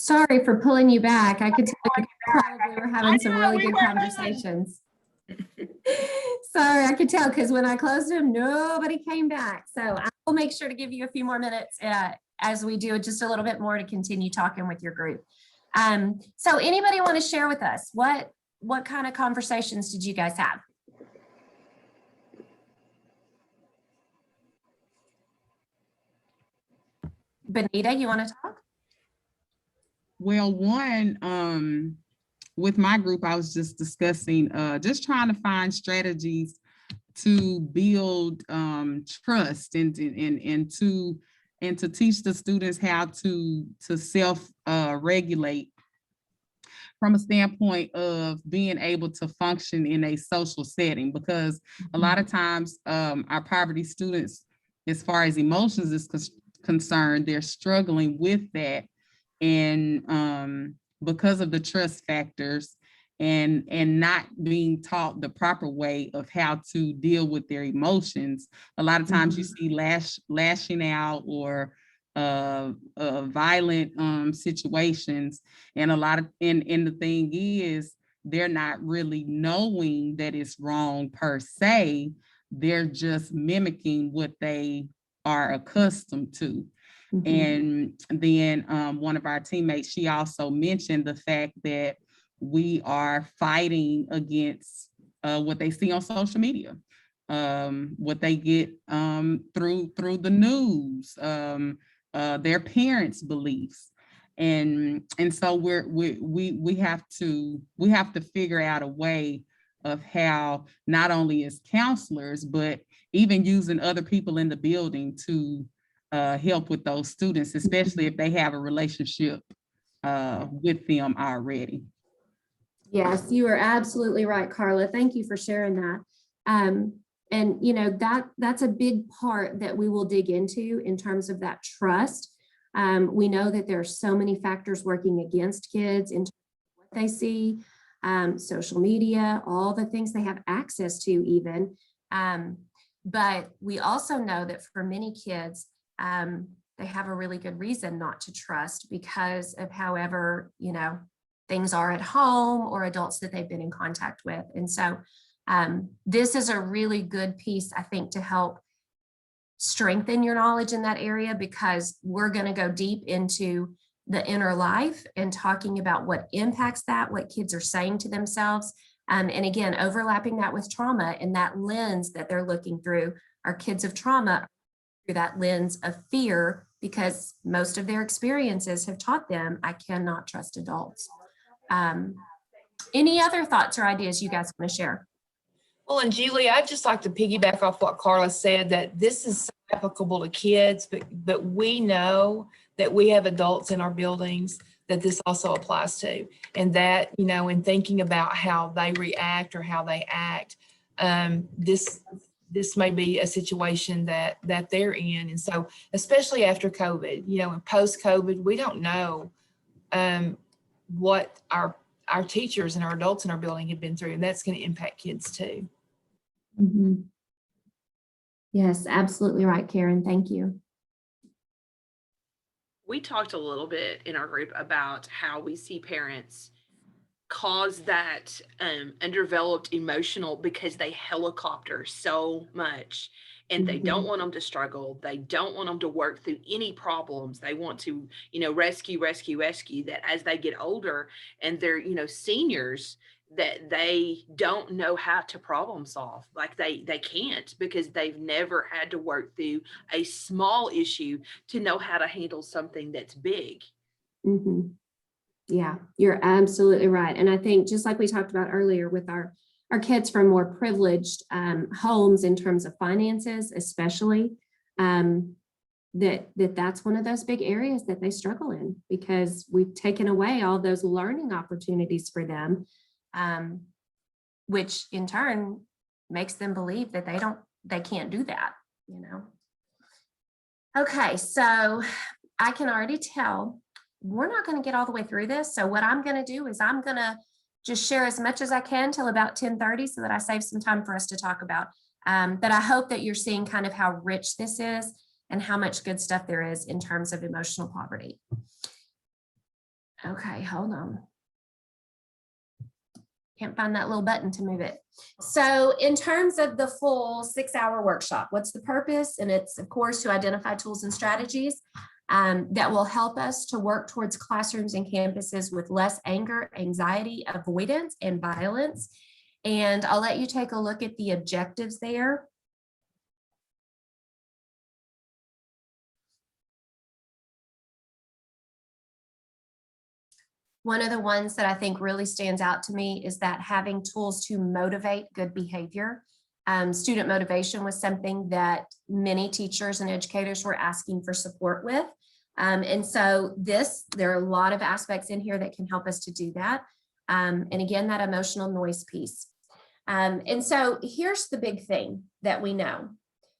S1: Sorry for pulling you back. I could tell you probably were having some really good conversations. Sorry, I could tell because when I closed them, nobody came back. So I will make sure to give you a few more minutes as we do just a little bit more to continue talking with your group. So anybody want to share with us what kind of conversations did you guys have? Benita, you want to talk?
S5: Well, one, with my group, I was just discussing, just trying to find strategies to build trust and to teach the students how to self-regulate from a standpoint of being able to function in a social setting, because a lot of times our poverty students, as far as emotions is concerned, they're struggling with that. And because of the trust factors and not being taught the proper way of how to deal with their emotions, a lot of times you see lashing out or violent situations. And and the thing is, they're not really knowing that it's wrong per se. They're just mimicking what they are accustomed to. And then one of our teammates, she also mentioned the fact that we are fighting against what they see on social media, what they get through the news, their parents' beliefs. And so we have to figure out a way of how, not only as counselors, but even using other people in the building to help with those students, especially if they have a relationship with them already.
S1: Yes, you are absolutely right, Carla. Thank you for sharing that. And you know, that's a big part that we will dig into in terms of that trust. We know that there are so many factors working against kids in terms of what they see, social media, all the things they have access to even. But we also know that for many kids, they have a really good reason not to trust because of however, you know, things are at home or adults that they've been in contact with. And so this is a really good piece, I think, to help strengthen your knowledge in that area, because we're going to go deep into the inner life and talking about what impacts that, what kids are saying to themselves. And again, overlapping that with trauma and that lens that they're looking through. Our kids of trauma through that lens of fear, because most of their experiences have taught them, I cannot trust adults. Any other thoughts or ideas you guys want to share?
S2: Well, and Julie, I'd just like to piggyback off what Carla said, that this is so applicable to kids, but we know that we have adults in our buildings that this also applies to. And that, you know, in thinking about how they react or how they act, this may be a situation that they're in. And so, especially after COVID, you know, and post-COVID, we don't know what our teachers and our adults in our building have been through, and that's going to impact kids too.
S1: Yes, absolutely right, Karen. Thank you.
S6: We talked a little bit in our group about how we see parents cause that undeveloped emotional, because they helicopter so much and they don't want them to struggle. They don't want them to work through any problems. They want to, you know, rescue, that as they get older and they're, you know, seniors, that they don't know how to problem solve. Like they can't, because they've never had to work through a small issue to know how to handle something that's big.
S1: Yeah, you're absolutely right. And I think just like we talked about earlier with our kids from more privileged homes in terms of finances, especially, that's one of those big areas that they struggle in, because we've taken away all those learning opportunities for them, which in turn makes them believe that they can't do that, you know? Okay, so I can already tell we're not going to get all the way through this. So what I'm going to do is I'm going to just share as much as I can till about 10:30 so that I save some time for us to talk about. But I hope that you're seeing kind of how rich this is and how much good stuff there is in terms of emotional poverty. Okay, hold on. Can't find that little button to move it. So in terms of the full 6-hour workshop, what's the purpose? And it's, of course, to identify tools and strategies that will help us to work towards classrooms and campuses with less anger, anxiety, avoidance, and violence. And I'll let you take a look at the objectives there. One of the ones that I think really stands out to me is that having tools to motivate good behavior. Student motivation was something that many teachers and educators were asking for support with. And so there are a lot of aspects in here that can help us to do that. And again, that emotional noise piece. And so here's the big thing that we know.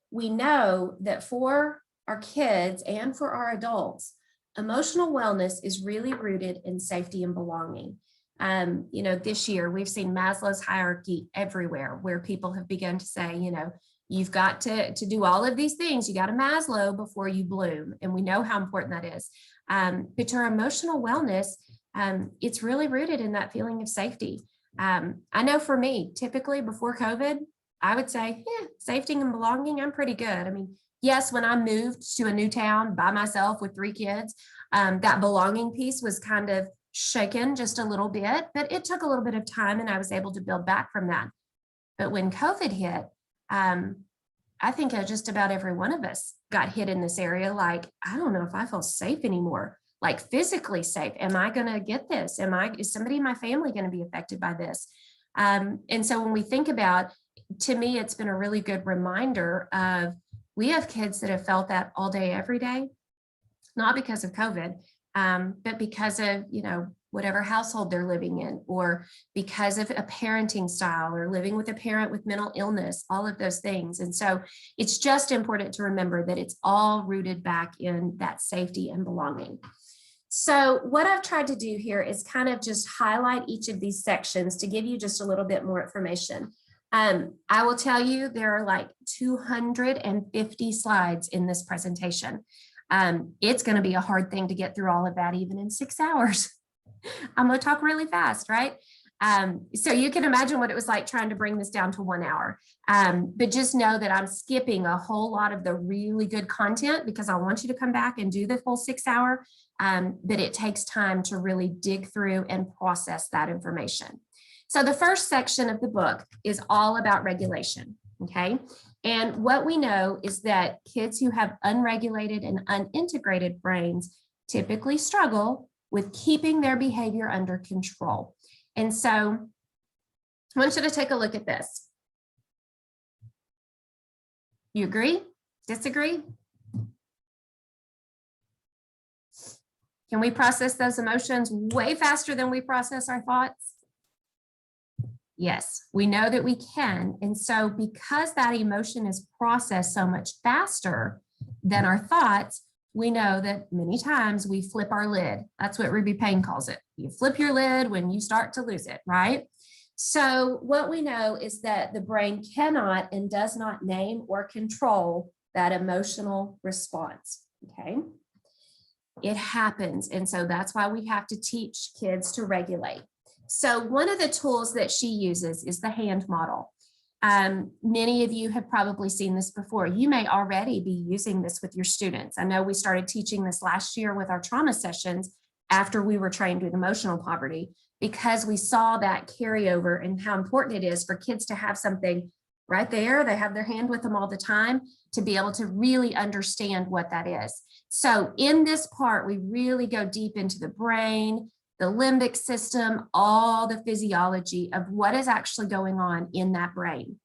S1: We know that for our kids and for our adults, emotional wellness is really rooted in safety and belonging. This year we've seen Maslow's hierarchy everywhere, where people have begun to say, you've got to do all of these things. You got to Maslow before you bloom. And we know how important that is. But to our emotional wellness, it's really rooted in that feeling of safety. I know for me, typically before COVID, I would say, safety and belonging, I'm pretty good. I mean, yes, when I moved to a new town by myself with 3 kids, that belonging piece was kind of shaken just a little bit, but it took a little bit of time and I was able to build back from that. But when COVID hit, I think just about every one of us got hit in this area. Like, I don't know if I feel safe anymore, like physically safe. Am I going to get this? Is somebody in my family going to be affected by this? And so when we think about, to me, it's been a really good reminder of, we have kids that have felt that all day, every day, not because of COVID, but because of, whatever household they're living in, or because of a parenting style, or living with a parent with mental illness, all of those things. And so it's just important to remember that it's all rooted back in that safety and belonging. So what I've tried to do here is kind of just highlight each of these sections to give you just a little bit more information. I will tell you, there are like 250 slides in this presentation. It's going to be a hard thing to get through all of that, even in 6 hours. I'm going to talk really fast, right? So you can imagine what it was like trying to bring this down to 1 hour. But just know that I'm skipping a whole lot of the really good content because I want you to come back and do the full 6 hour. But it takes time to really dig through and process that information. So the first section of the book is all about regulation, okay? And what we know is that kids who have unregulated and unintegrated brains typically struggle with keeping their behavior under control. And so I want you to take a look at this. You agree? Disagree? Can we process those emotions way faster than we process our thoughts? Yes, we know that we can. And so because that emotion is processed so much faster than our thoughts, we know that many times we flip our lid. That's what Ruby Payne calls it. You flip your lid when you start to lose it, right? So what we know is that the brain cannot and does not name or control that emotional response, okay? It happens. And so that's why we have to teach kids to regulate. So one of the tools that she uses is the hand model. Many of you have probably seen this before. You may already be using this with your students. I know we started teaching this last year with our trauma sessions after we were trained with emotional poverty, because we saw that carryover and how important it is for kids to have something right there. They have their hand with them all the time to be able to really understand what that is. So in this part, we really go deep into the brain, the limbic system, all the physiology of what is actually going on in that brain.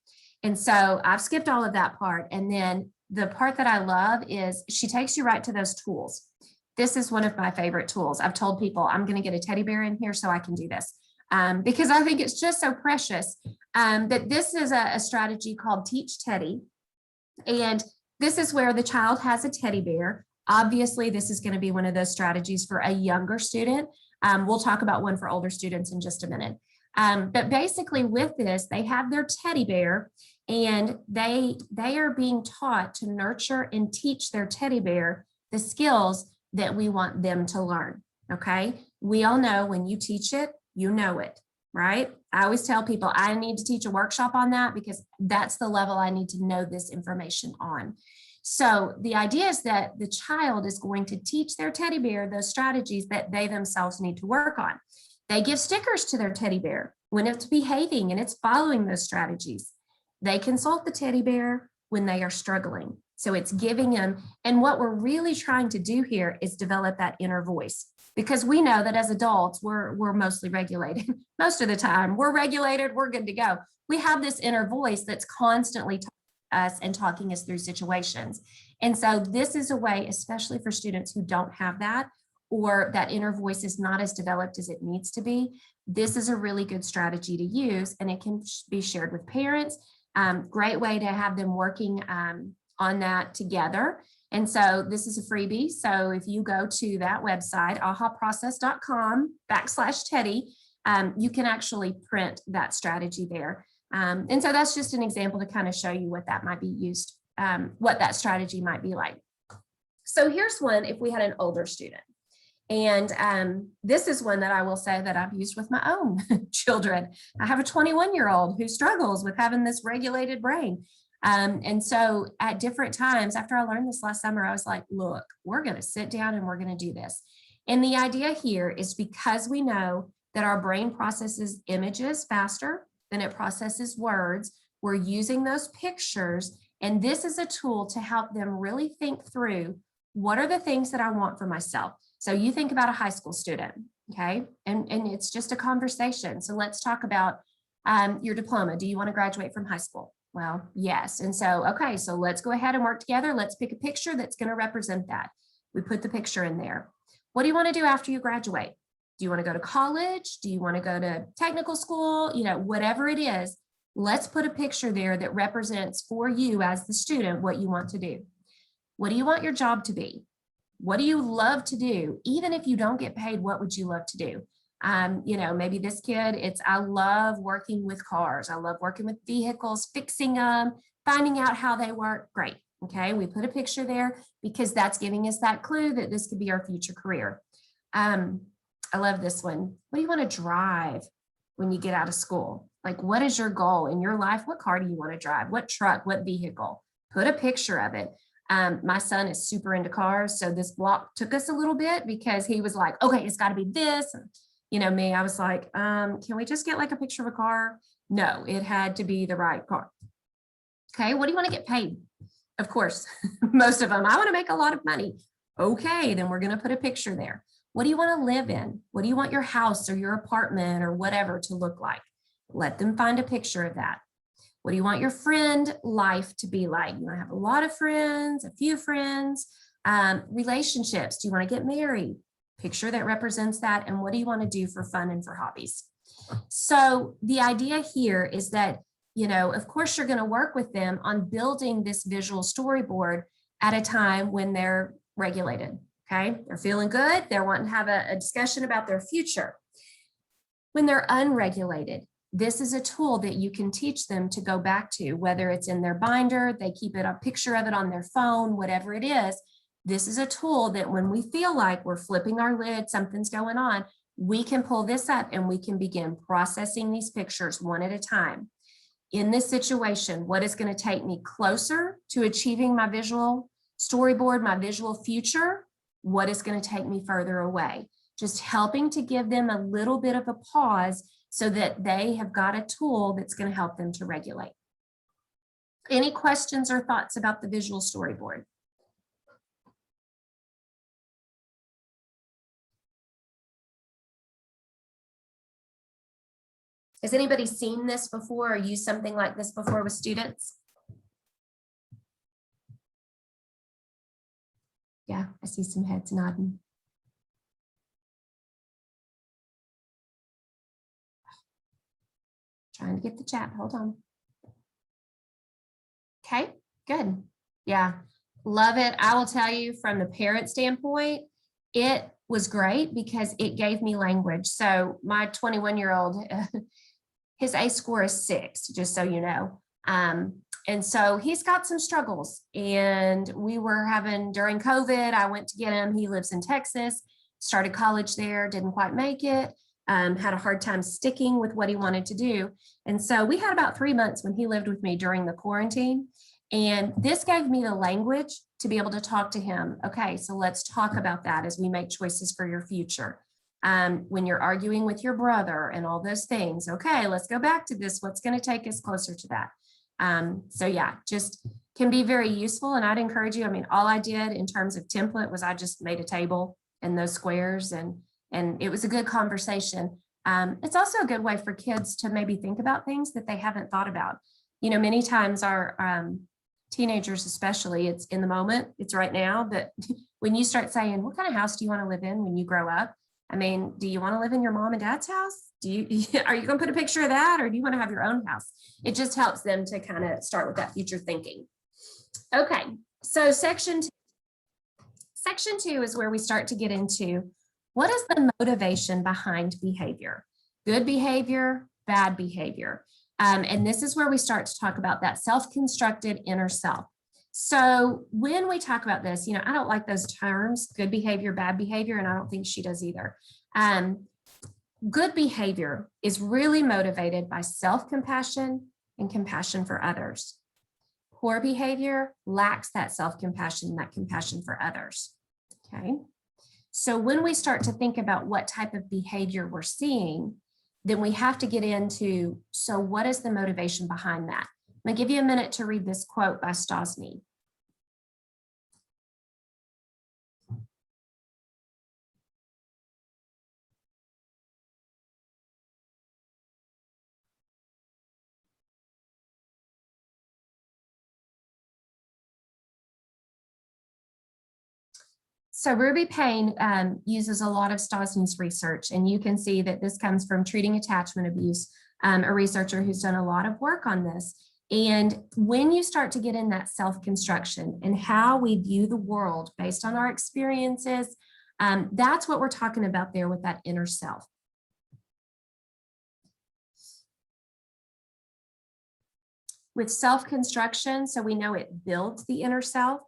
S1: And so I've skipped all of that part. And then the part that I love is she takes you right to those tools. This is one of my favorite tools. I've told people I'm going to get a teddy bear in here so I can do this because I think it's just so precious. But this is a strategy called Teach Teddy. And this is where the child has a teddy bear. Obviously, this is going to be one of those strategies for a younger student. We'll talk about one for older students in just a minute. But basically with this, they have their teddy bear and they are being taught to nurture and teach their teddy bear the skills that we want them to learn, okay? We all know when you teach it, you know it, right? I always tell people I need to teach a workshop on that because that's the level I need to know this information on. So the idea is that the child is going to teach their teddy bear those strategies that they themselves need to work on. They give stickers to their teddy bear when it's behaving and it's following those strategies. They consult the teddy bear when they are struggling. So it's giving them, and what we're really trying to do here is develop that inner voice, because we know that as adults, we're mostly regulated. Most of the time, we're regulated, we're good to go. We have this inner voice that's constantly talking to us and talking us through situations. And so this is a way, especially for students who don't have that, or that inner voice is not as developed as it needs to be. This is a really good strategy to use, and it can be shared with parents. Great way to have them working on that together. And so this is a freebie. So if you go to that website, ahaprocess.com/Teddy, you can actually print that strategy there. And so that's just an example to kind of show you what that might be used, what that strategy might be like. So here's one if we had an older student. And this is one that I will say that I've used with my own children. I have a 21-year-old who struggles with having this regulated brain. And so at different times, after I learned this last summer, I was like, look, we're going to sit down and we're going to do this. And the idea here is because we know that our brain processes images faster than it processes words, we're using those pictures. And this is a tool to help them really think through what are the things that I want for myself. So you think about a high school student, okay? And it's just a conversation. So let's talk about your diploma. Do you want to graduate from high school? Well, yes. And so, okay, so let's go ahead and work together. Let's pick a picture that's going to represent that. We put the picture in there. What do you want to do after you graduate? Do you want to go to college? Do you want to go to technical school? You know, whatever it is, let's put a picture there that represents for you as the student what you want to do. What do you want your job to be? What do you love to do? Even if you don't get paid, what would you love to do? You know, maybe this kid, I love working with cars. I love working with vehicles, fixing them, finding out how they work. Great. Okay. We put a picture there because that's giving us that clue that this could be our future career. I love this one. What do you want to drive when you get out of school? Like, what is your goal in your life? What car do you want to drive? What truck, what vehicle? Put a picture of it. My son is super into cars. So this block took us a little bit because he was like, okay, it's got to be this. And, you know, me, I was like, can we just get like a picture of a car? No, it had to be the right car. Okay, what do you want to get paid? Of course, most of them, I want to make a lot of money. Okay, then we're going to put a picture there. What do you want to live in? What do you want your house or your apartment or whatever to look like? Let them find a picture of that. What do you want your friend life to be like? You want to have a lot of friends, a few friends, relationships. Do you want to get married? Picture that represents that. And what do you want to do for fun and for hobbies? So the idea here is that, you know, of course, you're going to work with them on building this visual storyboard at a time when they're regulated. Okay, they're feeling good. They're wanting to have a discussion about their future. When they're unregulated, this is a tool that you can teach them to go back to, whether it's in their binder, they keep it a picture of it on their phone, whatever it is. This is a tool that when we feel like we're flipping our lid, something's going on, we can pull this up and we can begin processing these pictures one at a time. In this situation, what is going to take me closer to achieving my visual storyboard, my visual future? What is going to take me further away? Just helping to give them a little bit of a pause so that they have got a tool that's going to help them to regulate. Any questions or thoughts about the visual storyboard? Has anybody seen this before or used something like this before with students? Yeah, I see some heads nodding. Trying to get the chat, hold on. Okay, good. Yeah, love it. I will tell you from the parent standpoint, it was great because it gave me language. So my 21-year-old, his ACE score is 6, just so you know. And so he's got some struggles, and we were having, during COVID, I went to get him, he lives in Texas. started college there, didn't quite make it, had a hard time sticking with what he wanted to do. And so we had about 3 months when he lived with me during the quarantine. And this gave me the language to be able to talk to him. Okay, so let's talk about that as we make choices for your future. When you're arguing with your brother and all those things, okay, let's go back to this. What's going to take us closer to that? So yeah, just can be very useful. And I'd encourage you, I mean, all I did in terms of template was I just made a table and those squares, and it was a good conversation. It's also a good way for kids to maybe think about things that they haven't thought about. You know, many times our teenagers, especially, it's in the moment, it's right now, but when you start saying, what kind of house do you want to live in when you grow up? I mean, do you want to live in your mom and dad's house? Are you going to put a picture of that, or do you want to have your own house? It just helps them to kind of start with that future thinking. Okay, so section two is where we start to get into what is the motivation behind behavior, good behavior, bad behavior. And this is where we start to talk about that self-constructed inner self. So when we talk about this, you know, I don't like those terms, good behavior, bad behavior, and I don't think she does either. Good behavior is really motivated by self-compassion and compassion for others. Poor behavior lacks that self-compassion, that compassion for others. Okay. So when we start to think about what type of behavior we're seeing, then we have to get into, so what is the motivation behind that? I'm going to give you a minute to read this quote by Stosny. So Ruby Payne uses a lot of Stosny's research, and you can see that this comes from Treating Attachment Abuse, a researcher who's done a lot of work on this. And when you start to get in that self-construction and how we view the world based on our experiences, that's what we're talking about there with that inner self. With self-construction, so we know it builds the inner self,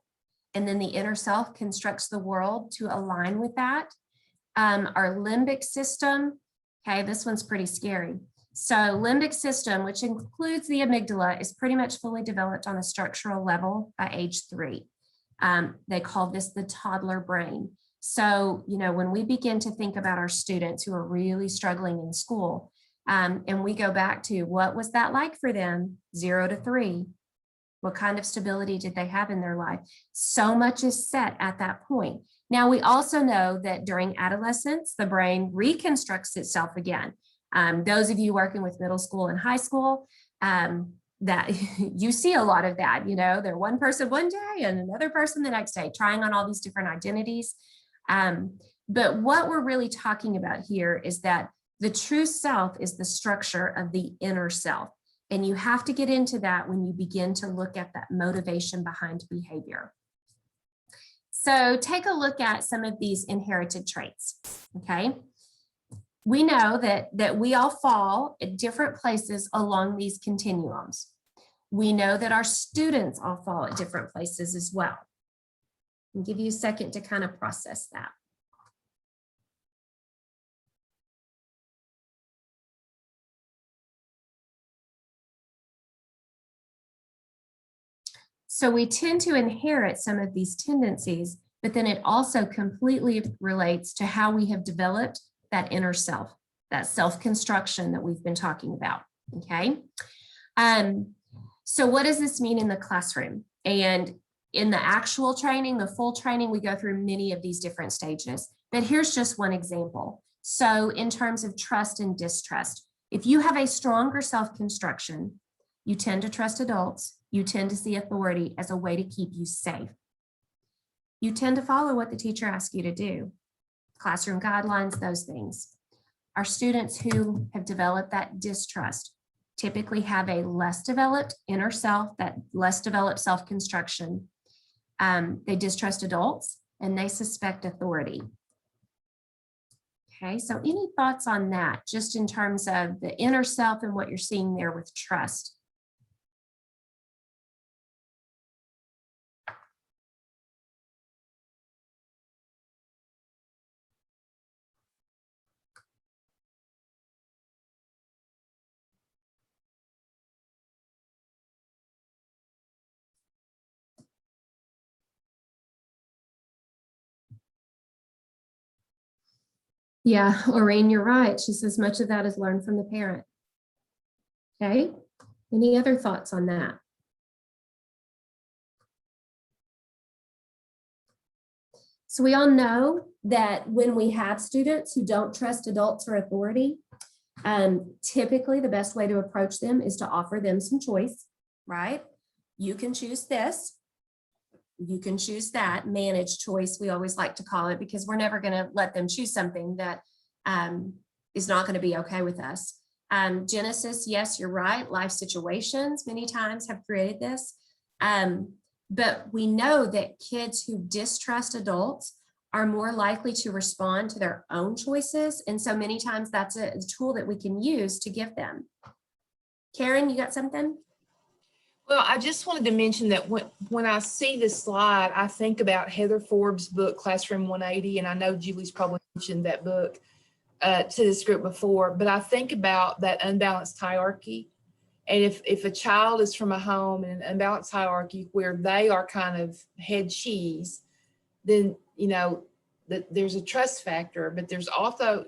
S1: and then the inner self constructs the world to align with that. Our limbic system, okay, this one's pretty scary. So limbic system, which includes the amygdala, is pretty much fully developed on a structural level by age 3. They call this the toddler brain. So, you know, when we begin to think about our students who are really struggling in school, and we go back to what was that like for them, 0 to 3? What kind of stability did they have in their life? So much is set at that point. Now, we also know that during adolescence, the brain reconstructs itself again. Those of you working with middle school and high school, that you see a lot of that, you know, they're one person one day and another person the next day, trying on all these different identities. But what we're really talking about here is that the true self is the structure of the inner self. And you have to get into that when you begin to look at that motivation behind behavior. So take a look at some of these inherited traits, okay? We know that we all fall at different places along these continuums. We know that our students all fall at different places as well. I'll give you a second to kind of process that. So we tend to inherit some of these tendencies, but then it also completely relates to how we have developed that inner self, that self-construction that we've been talking about, okay? So what does this mean in the classroom? And in the actual training, the full training, we go through many of these different stages, but here's just one example. So in terms of trust and distrust, if you have a stronger self-construction, you tend to trust adults, you tend to see authority as a way to keep you safe. You tend to follow what the teacher asks you to do, classroom guidelines, those things. Our students who have developed that distrust typically have a less developed inner self, that less developed self-construction. They distrust adults and they suspect authority. Okay, so any thoughts on that, just in terms of the inner self and what you're seeing there with trust? Yeah, Lorraine, you're right. She says much of that is learned from the parent. Okay, any other thoughts on that? So we all know that when we have students who don't trust adults or authority, typically the best way to approach them is to offer them some choice, right? You can choose this. You can choose that. Managed choice, we always like to call it, because we're never going to let them choose something that is not going to be okay with us. Genesis, yes, you're right. Life situations many times have created this. But we know that kids who distrust adults are more likely to respond to their own choices. And so many times that's a tool that we can use to give them. Karen, you got something?
S2: Well, I just wanted to mention that when I see this slide, I think about Heather Forbes' book, Classroom 180, and I know Julie's probably mentioned that book to this group before, but I think about that unbalanced hierarchy. And if a child is from a home in an unbalanced hierarchy where they are kind of head cheese, then, that there's a trust factor, but there's also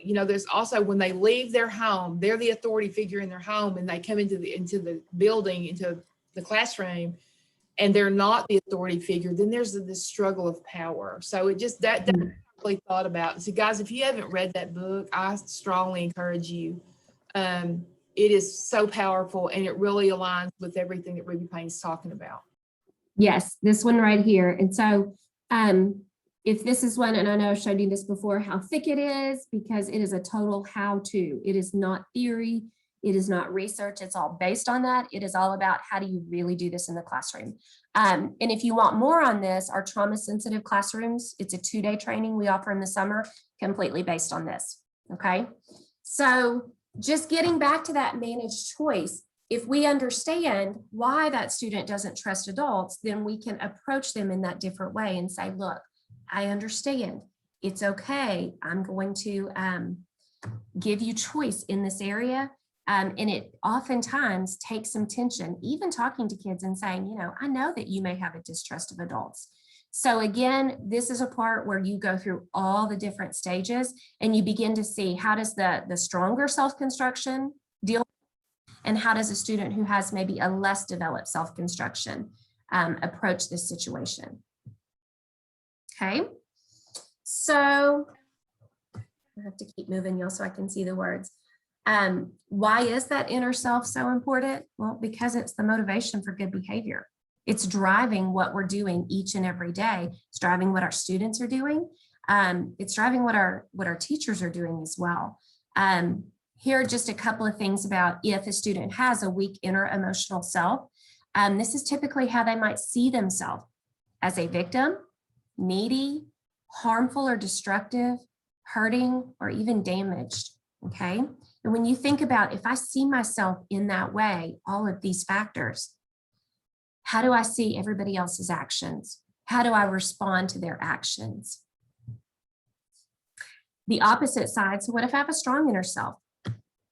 S2: when they leave their home, they're the authority figure in their home, and they come into the building, into the classroom, and they're not the authority figure, then there's this struggle of power. So it just, that I really thought about. So guys, if you haven't read that book, I strongly encourage you. It is so powerful, and it really aligns with everything that Ruby Payne's talking about.
S1: Yes, this one right here. And so if this is one, and I know I've showed you this before, how thick it is, because it is a total how-to. It is not theory. It is not research. It's all based on that. It is all about how do you really do this in the classroom. And if you want more on this, our trauma-sensitive classrooms, it's a 2-day training we offer in the summer, completely based on this, okay? So just getting back to that managed choice, if we understand why that student doesn't trust adults, then we can approach them in that different way and say, look, I understand. It's okay. I'm going to give you choice in this area. And it oftentimes takes some tension, even talking to kids and saying, I know that you may have a distrust of adults. So again, this is a part where you go through all the different stages and you begin to see how does the stronger self-construction deal, and how does a student who has maybe a less developed self-construction approach this situation. Okay, so I have to keep moving, y'all, so I can see the words. Why is that inner self so important? Well, because it's the motivation for good behavior. It's driving what we're doing each and every day. It's driving what our students are doing. It's driving what our teachers are doing as well. Here are just a couple of things about if a student has a weak inner emotional self. This is typically how they might see themselves: as a victim, needy, harmful or destructive, hurting, or even damaged, okay? And when you think about, if I see myself in that way, all of these factors, how do I see everybody else's actions? How do I respond to their actions? The opposite side, so what if I have a strong inner self?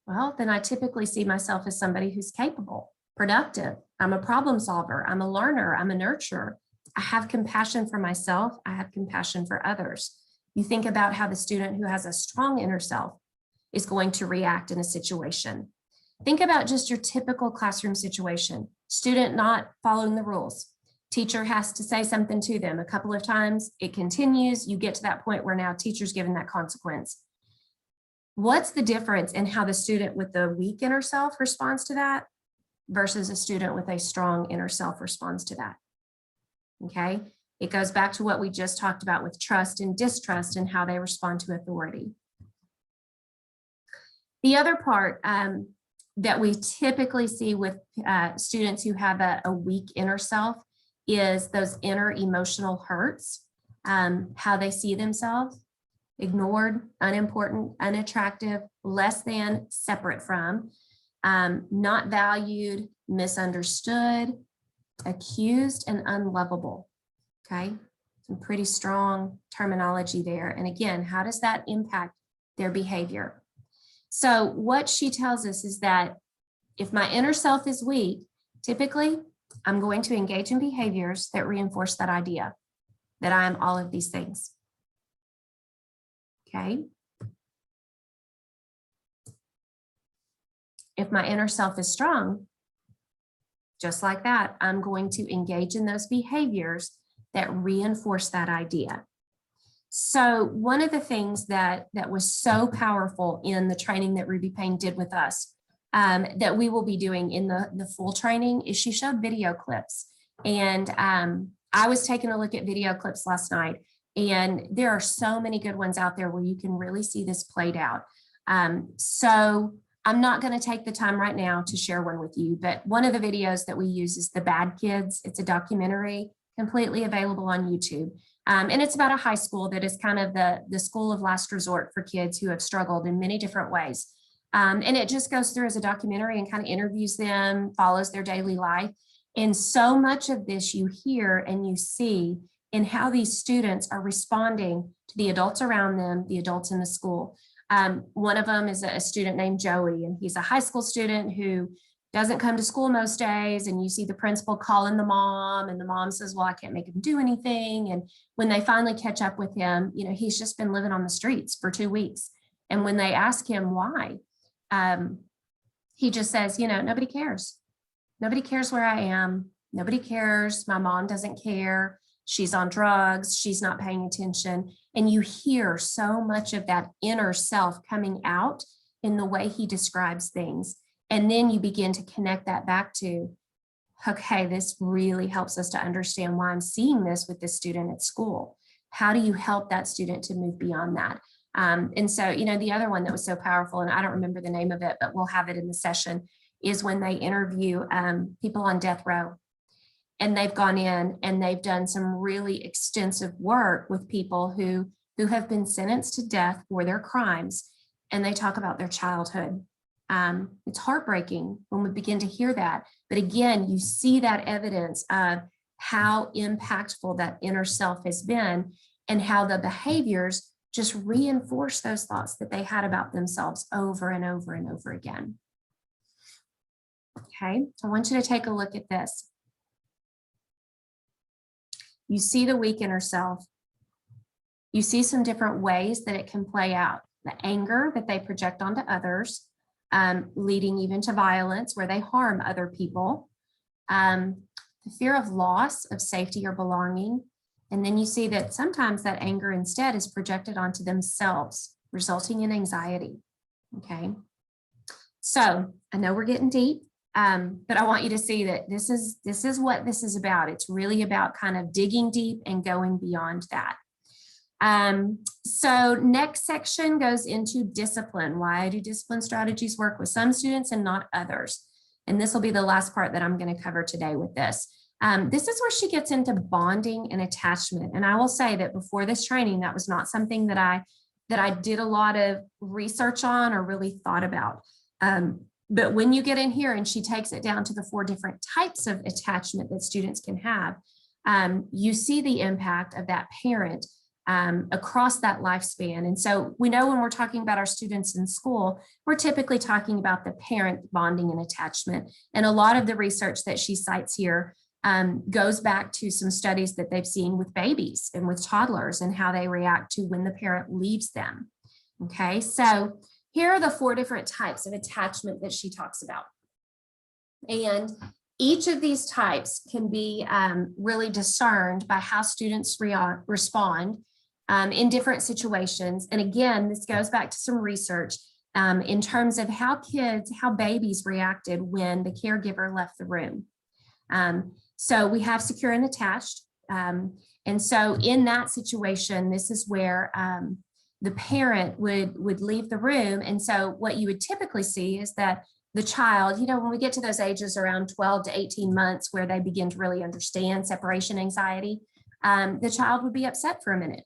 S1: Well, then I typically see myself as somebody who's capable, productive. I'm a problem solver. I'm a learner. I'm a nurturer. I have compassion for myself. I have compassion for others. You think about how the student who has a strong inner self is going to react in a situation. Think about just your typical classroom situation. Student not following the rules. Teacher has to say something to them a couple of times. It continues. You get to that point where now teacher's given that consequence. What's the difference in how the student with the weak inner self responds to that versus a student with a strong inner self responds to that? Okay, it goes back to what we just talked about with trust and distrust and how they respond to authority. The other part that we typically see with students who have a weak inner self is those inner emotional hurts, how they see themselves: ignored, unimportant, unattractive, less than, separate from, not valued, misunderstood, accused, and unlovable. Okay, some pretty strong terminology there. And again, how does that impact their behavior? So what she tells us is that if my inner self is weak, typically I'm going to engage in behaviors that reinforce that idea that I am all of these things. Okay. if my inner self is strong, just like that, I'm going to engage in those behaviors that reinforce that idea. So one of the things that was so powerful in the training that Ruby Payne did with us, that we will be doing in the full training, is she showed video clips. And I was taking a look at video clips last night, and there are so many good ones out there where you can really see this played out. So I'm not going to take the time right now to share one with you, but one of the videos that we use is The Bad Kids. It's a documentary completely available on YouTube. And it's about a high school that is kind of the school of last resort for kids who have struggled in many different ways. And it just goes through as a documentary and kind of interviews them, follows their daily life. And so much of this you hear and you see in how these students are responding to the adults around them, the adults in the school. One of them is a student named Joey, and he's a high school student who doesn't come to school most days. And you see the principal calling the mom, and the mom says, well, I can't make him do anything. And when they finally catch up with him, he's just been living on the streets for 2 weeks. And when they ask him why, he just says, nobody cares. Nobody cares where I am. Nobody cares. My mom doesn't care. She's on drugs. She's not paying attention. And you hear so much of that inner self coming out in the way he describes things. And then you begin to connect that back to, okay, this really helps us to understand why I'm seeing this with this student at school. How do you help that student to move beyond that? And so, the other one that was so powerful, and I don't remember the name of it, but we'll have it in the session, is when they interview people on death row. And they've gone in and they've done some really extensive work with people who have been sentenced to death for their crimes. And they talk about their childhood. It's heartbreaking when we begin to hear that. But again, you see that evidence of how impactful that inner self has been and how the behaviors just reinforce those thoughts that they had about themselves over and over and over again. Okay, I want you to take a look at this. You see the weak inner self. You see some different ways that it can play out. The anger that they project onto others, leading even to violence where they harm other people. The fear of loss of safety or belonging. And then you see that sometimes that anger instead is projected onto themselves, resulting in anxiety. Okay. So I know we're getting deep. But I want you to see that this is what this is about. It's really about kind of digging deep and going beyond that. So next section goes into discipline. Why do discipline strategies work with some students and not others? And this will be the last part that I'm going to cover today with this. This is where she gets into bonding and attachment. And I will say that before this training, that was not something that I did a lot of research on or really thought about. But when you get in here and she takes it down to the 4 different types of attachment that students can have, you see the impact of that parent across that lifespan. And so we know when we're talking about our students in school, we're typically talking about the parent bonding and attachment. And a lot of the research that she cites here goes back to some studies that they've seen with babies and with toddlers and how they react to when the parent leaves them. Okay, so here are the 4 different types of attachment that she talks about. And each of these types can be really discerned by how students respond in different situations. And again, this goes back to some research in terms of how babies reacted when the caregiver left the room. So we have secure and attached. And so in that situation, this is where the parent would leave the room. And so what you would typically see is that the child, when we get to those ages around 12 to 18 months where they begin to really understand separation anxiety, the child would be upset for a minute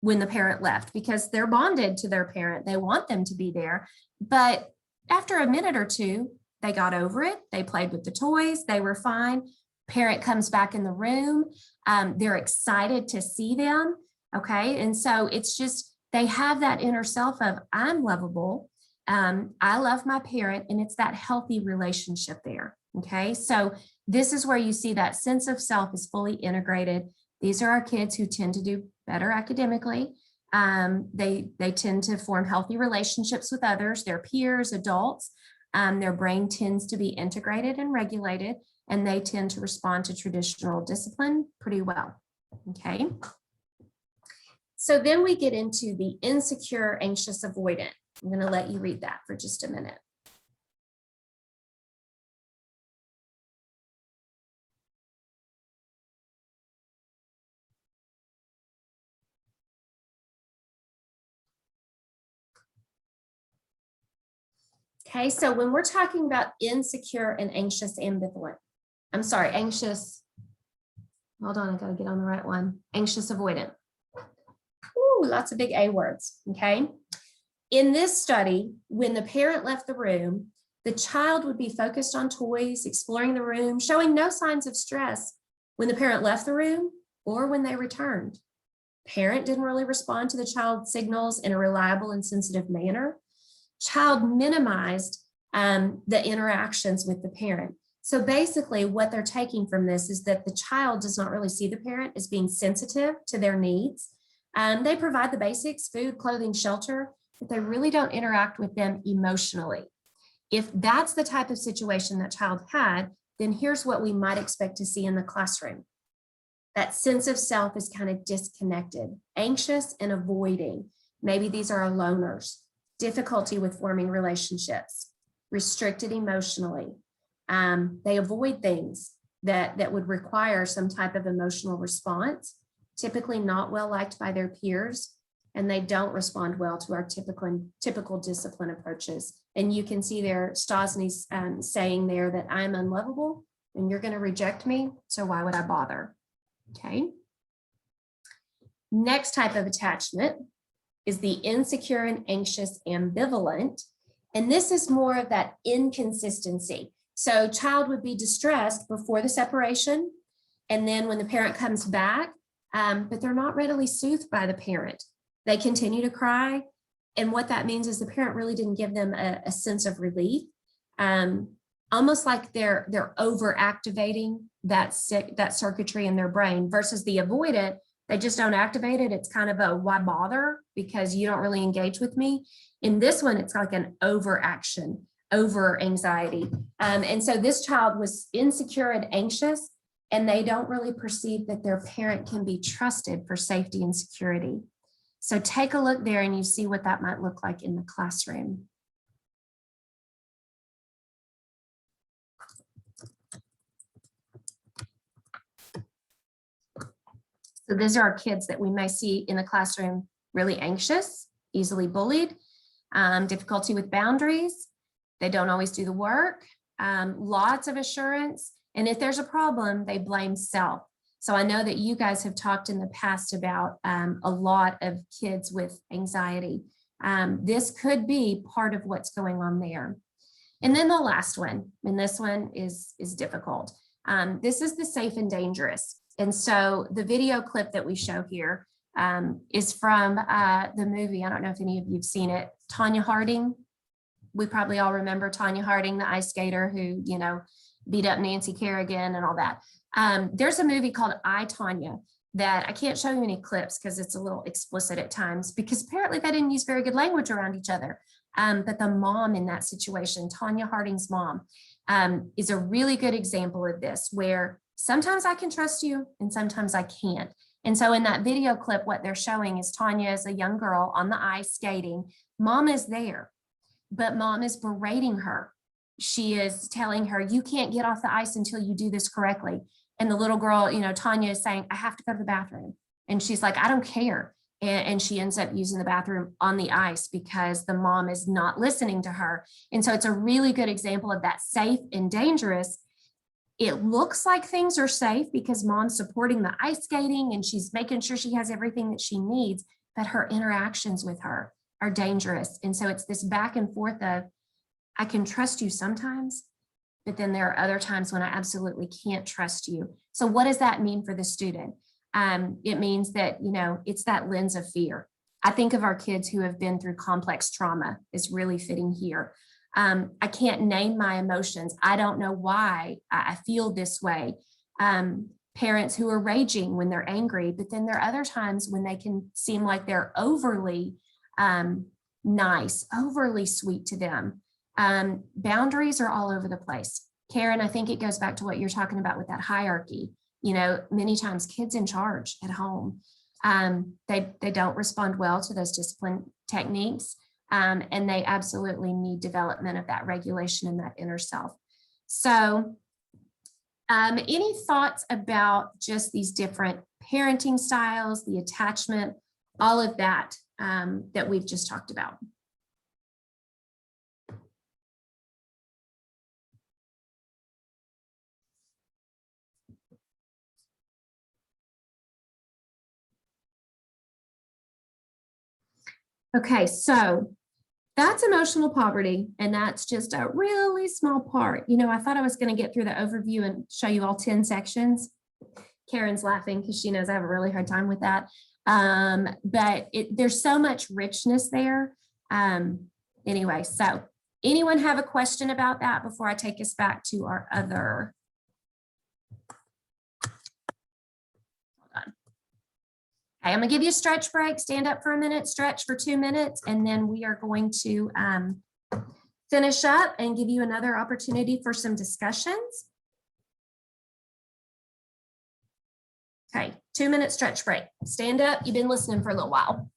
S1: when the parent left because they're bonded to their parent. They want them to be there. But after a minute or two, they got over it. They played with the toys. They were fine. Parent comes back in the room. They're excited to see them. Okay. And so it's just, they have that inner self of I'm lovable. I love my parent, and it's that healthy relationship there. Okay. So this is where you see that sense of self is fully integrated. These are our kids who tend to do better academically. They tend to form healthy relationships with others, their peers, adults. Their brain tends to be integrated and regulated, and they tend to respond to traditional discipline pretty well. Okay. So then we get into the insecure, anxious, avoidant. I'm going to let you read that for just a minute. Okay, so when we're talking about insecure and anxious ambivalent, I'm sorry, anxious, hold on, I gotta get on the right one. Anxious avoidant. Ooh, lots of big A words, okay? In this study, when the parent left the room, the child would be focused on toys, exploring the room, showing no signs of stress when the parent left the room or when they returned. Parent didn't really respond to the child's signals in a reliable and sensitive manner. Child minimized the interactions with the parent. So basically what they're taking from this is that the child does not really see the parent as being sensitive to their needs. They provide the basics, food, clothing, shelter, but they really don't interact with them emotionally. If that's the type of situation that child had, then here's what we might expect to see in the classroom. That sense of self is kind of disconnected, anxious and avoiding. Maybe these are loners, difficulty with forming relationships, restricted emotionally. They avoid things that would require some type of emotional response, typically not well liked by their peers, and they don't respond well to our typical discipline approaches. And you can see there, Stosny's saying there that I'm unlovable and you're going to reject me, so why would I bother? Okay. Next type of attachment is the insecure and anxious ambivalent. And this is more of that inconsistency. So child would be distressed before the separation. And then when the parent comes back, but they're not readily soothed by the parent. They continue to cry. And what that means is the parent really didn't give them a sense of relief. Almost like they're overactivating that circuitry in their brain versus the avoidant. They just don't activate it. It's kind of a why bother because you don't really engage with me. In this one, it's like an overaction, over anxiety. And so this child was insecure and anxious, and they don't really perceive that their parent can be trusted for safety and security. So take a look there and you see what that might look like in the classroom. So these are our kids that we may see in the classroom, really anxious, easily bullied, difficulty with boundaries. They don't always do the work, lots of assurance. And if there's a problem, they blame self. So I know that you guys have talked in the past about a lot of kids with anxiety. This could be part of what's going on there. And then the last one, and this one is difficult. This is the safe and dangerous. And so the video clip that we show here is from the movie. I don't know if any of you have seen it. Tonya Harding. We probably all remember Tonya Harding, the ice skater who, beat up Nancy Kerrigan and all that. There's a movie called I, Tonya that I can't show you any clips because it's a little explicit at times because apparently they didn't use very good language around each other. But the mom in that situation, Tonya Harding's mom, is a really good example of this where sometimes I can trust you and sometimes I can't. And so in that video clip, what they're showing is Tonya is a young girl on the ice skating. Mom is there, but mom is berating her. She is telling her, you can't get off the ice until you do this correctly. And the little girl, Tonya is saying, I have to go to the bathroom. And she's like, I don't care. And she ends up using the bathroom on the ice because the mom is not listening to her. And so it's a really good example of that safe and dangerous. It looks like things are safe because mom's supporting the ice skating and she's making sure she has everything that she needs, but her interactions with her are dangerous. And so it's this back and forth of, I can trust you sometimes, but then there are other times when I absolutely can't trust you. So what does that mean for the student? It means that, it's that lens of fear. I think of our kids who have been through complex trauma is really fitting here. I can't name my emotions. I don't know why I feel this way. Parents who are raging when they're angry, but then there are other times when they can seem like they're overly nice, overly sweet to them. Boundaries are all over the place. Karen, I think it goes back to what you're talking about with that hierarchy. Many times kids in charge at home, they don't respond well to those discipline techniques. And they absolutely need development of that regulation and that inner self. So any thoughts about just these different parenting styles, the attachment, all of that that we've just talked about? Okay, so that's emotional poverty, and that's just a really small part. I thought I was going to get through the overview and show you all 10 sections. Karen's laughing because she knows I have a really hard time with that. But there's so much richness there. Anyway, so anyone have a question about that before I take us back to our other? Hold on. Okay, I'm gonna give you a stretch break. Stand up for a minute, stretch for 2 minutes, and then we are going to finish up and give you another opportunity for some discussions. Okay, 2-minute stretch break. Stand up. You've been listening for a little while.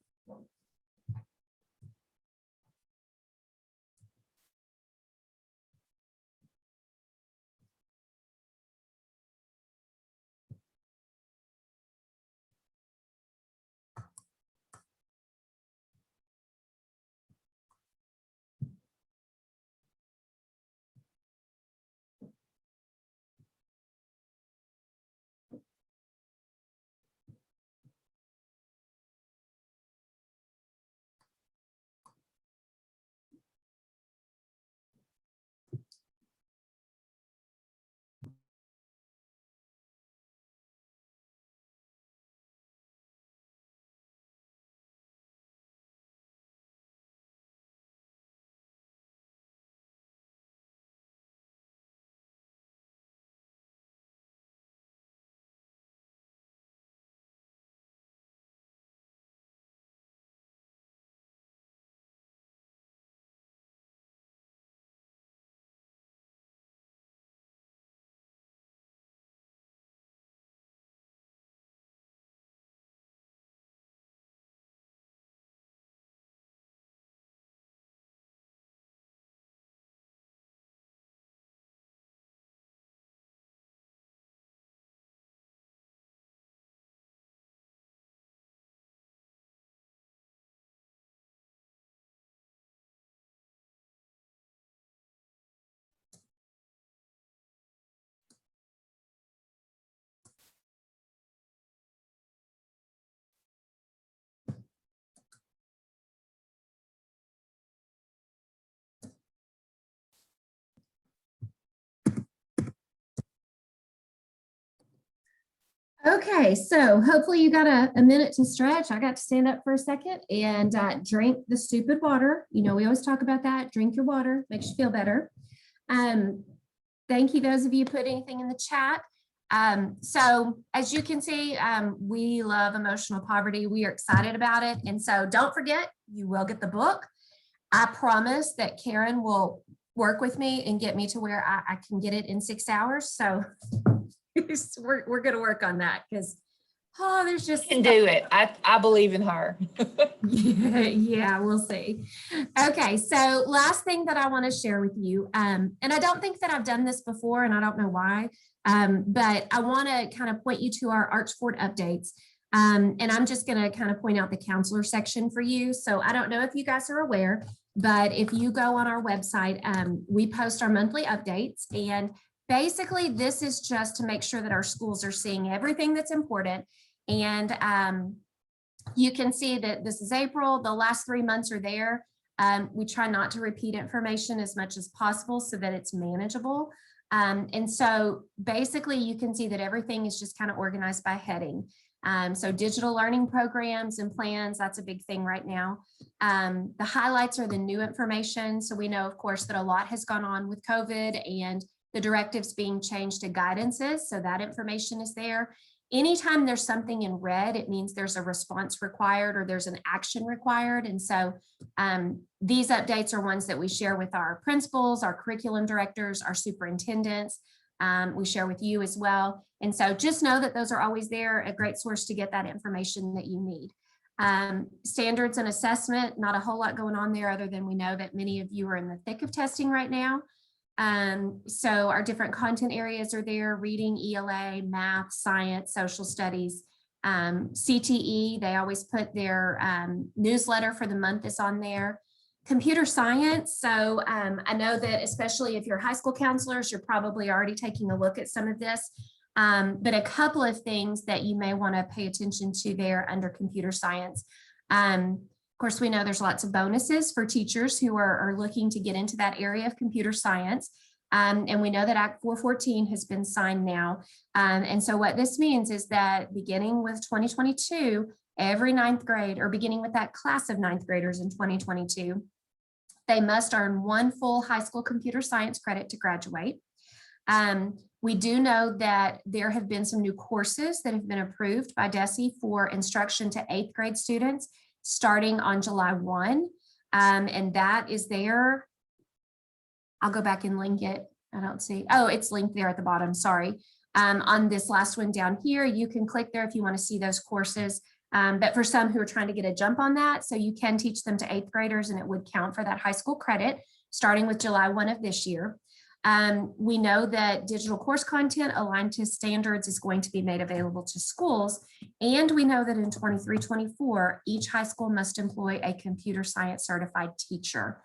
S1: Okay, so hopefully you got a minute to stretch. I got to stand up for a second and drink the stupid water. We always talk about that. Drink your water, makes you feel better. Thank you, those of you who put anything in the chat. So as you can see, we love emotional poverty. We are excited about it. And so don't forget, you will get the book. I promise that Karen will work with me and get me to where I can get it in 6 hours. So we're going to work on that because, there's just.
S2: Can do it. I believe in her.
S1: Yeah, we'll see. Okay, so last thing that I want to share with you, and I don't think that I've done this before, and I don't know why, but I want to kind of point you to our Archford updates. And I'm just going to kind of point out the counselor section for you. So I don't know if you guys are aware, but if you go on our website, we post our monthly updates. And basically, this is just to make sure that our schools are seeing everything that's important. And you can see that this is April. The last 3 months are there. We try not to repeat information as much as possible so that it's manageable. And so basically, you can see that everything is just kind of organized by heading. So digital learning programs and plans, that's a big thing right now. The highlights are the new information. So we know, of course, that a lot has gone on with COVID and the directives being changed to guidances. So that information is there. anytime there's something in red, it means there's a response required or there's an action required. And so these updates are ones that we share with our principals, our curriculum directors, our superintendents. We share with you as well. And so just know that those are always there, a great source to get that information that you need. Standards and assessment, not a whole lot going on there other than we know that many of you are in the thick of testing right now. So our different content areas are there: reading, ELA, math, science, social studies, CTE. They always put their newsletter for the month is on there. Computer science. So I know that especially if you're high school counselors, you're probably already taking a look at some of this. But a couple of things that you may want to pay attention to there under computer science. Of course, we know there's lots of bonuses for teachers who are looking to get into that area of computer science. And we know that Act 414 has been signed now. And so what this means is that beginning with 2022, every ninth grade, or beginning with that class of ninth graders in 2022, they must earn one full high school computer science credit to graduate. We do know that there have been some new courses that have been approved by DESE for instruction to 8th grade students starting on July 1. And that is there. I'll go back and link it. I don't see. Oh, it's linked there at the bottom. Sorry. On this last one down here, you can click there if you want to see those courses. But for some who are trying to get a jump on that, so you can teach them to 8th graders and it would count for that high school credit starting with July 1 of this year. We know that digital course content aligned to standards is going to be made available to schools. And we know that in 23-24, each high school must employ a computer science certified teacher.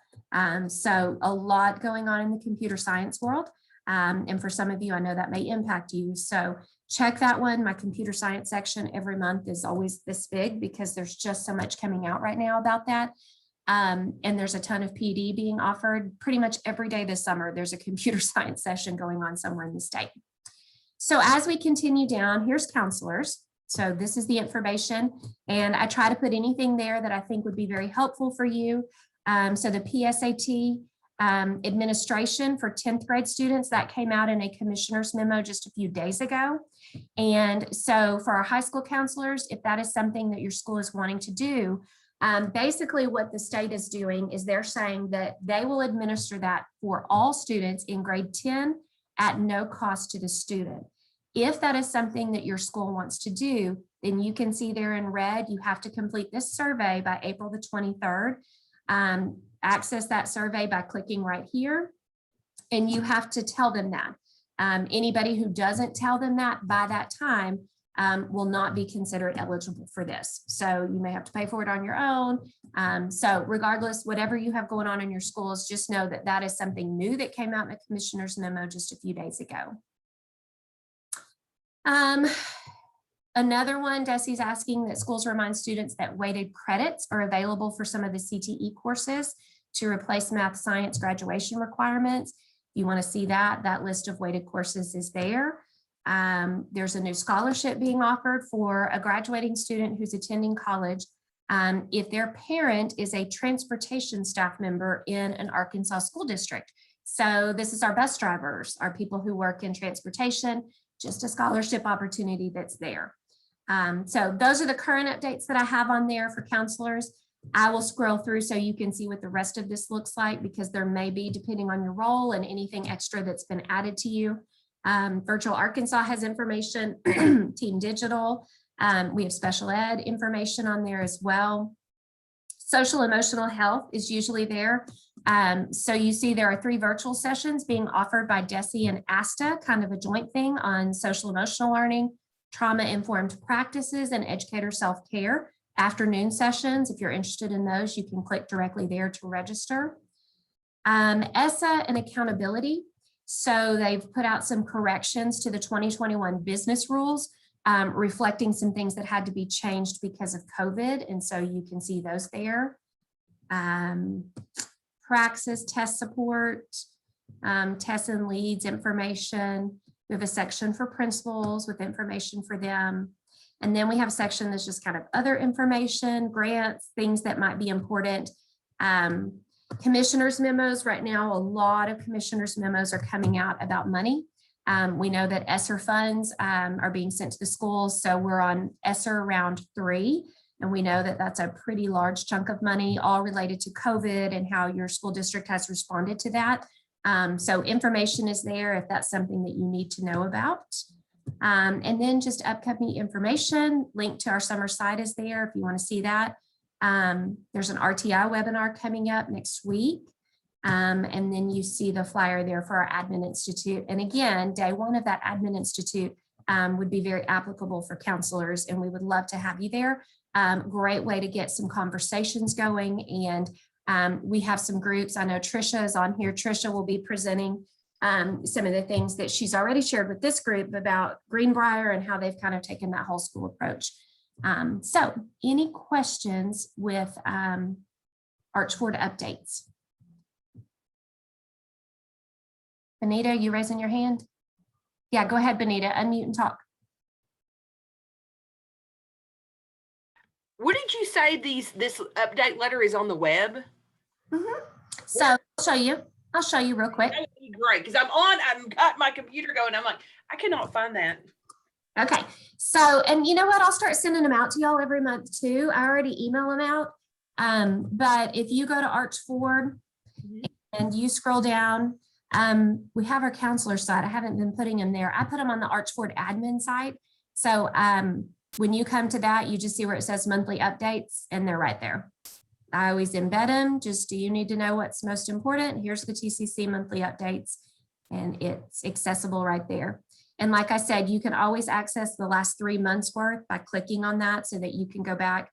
S1: So a lot going on in the computer science world. And for some of you, I know that may impact you. So check that one. My computer science section every month is always this big because there's just so much coming out right now about that. And there's a ton of PD being offered pretty much every day this summer. There's a computer science session going on somewhere in the state. So as we continue down, here's counselors. So this is the information, and I try to put anything there that I think would be very helpful for you. So the PSAT administration for 10th grade students, that came out in a commissioner's memo just a few days ago. And so for our high school counselors, if that is something that your school is wanting to do, basically what the state is doing is they're saying that they will administer that for all students in grade 10 at no cost to the student. If that is something that your school wants to do, then you can see there in red, you have to complete this survey by April the 23rd. Access that survey by clicking right here, and you have to tell them that. Anybody who doesn't tell them that by that time will not be considered eligible for this. So you may have to pay for it on your own. So regardless, whatever you have going on in your schools, just know that that is something new that came out in the commissioner's memo just a few days ago. Another one, DESE's asking that schools remind students that weighted credits are available for some of the CTE courses to replace math science graduation requirements. If you want to see that, that list of weighted courses is there. There's a new scholarship being offered for a graduating student who's attending college if their parent is a transportation staff member in an Arkansas school district. So this is our bus drivers, our people who work in transportation, just a scholarship opportunity that's there. So those are the current updates that I have on there for counselors. I will scroll through so you can see what the rest of this looks like, because there may be, depending on your role and anything extra that's been added to you. Virtual Arkansas has information, Team Digital. We have special ed information on there as well. Social emotional health is usually there. So you see there are 3 virtual sessions being offered by DESE and ASTA, kind of a joint thing on social emotional learning, trauma-informed practices, and educator self-care. Afternoon sessions, if you're interested in those, you can click directly there to register. ESSA and accountability. So they've put out some corrections to the 2021 business rules, reflecting some things that had to be changed because of COVID. And so you can see those there. Praxis, test support, tests and leads information. We have a section for principals with information for them. And then we have a section that's just kind of other information, grants, things that might be important. Commissioners memos right now, a lot of commissioners memos are coming out about money. We know that ESSER funds are being sent to the schools, so we're on ESSER round 3. And we know that that's a pretty large chunk of money, all related to COVID and how your school district has responded to that. So information is there if that's something that you need to know about. And then just upcoming information, link to our summer site is there if you want to see that. There's an RTI webinar coming up next week. And then you see the flyer there for our Admin Institute. And again, day 1 of that Admin Institute would be very applicable for counselors, and we would love to have you there. Great way to get some conversations going. And we have some groups. I know Trisha is on here. Trisha will be presenting some of the things that she's already shared with this group about Greenbrier and how they've kind of taken that whole school approach. So any questions with Archford updates? Benita, you raising your hand? Yeah, go ahead, Benita, unmute and talk.
S6: What did you say this update letter is on the web?
S1: So I'll show you. I'll show you real quick.
S6: That would be great, because I've got my computer going. I'm like, I cannot find that.
S1: Okay, so, and you know what? I'll start sending them out to y'all every month too. I already email them out. But if you go to Archford and you scroll down, we have our counselor site. I haven't been putting them there. I put them on the Archford admin site. So when you come to that, you just see where it says monthly updates, and they're right there. I always embed them. Just, do you need to know what's most important? Here's the TCC monthly updates, and it's accessible right there. And like I said, you can always access the last 3 months worth by clicking on that so that you can go back,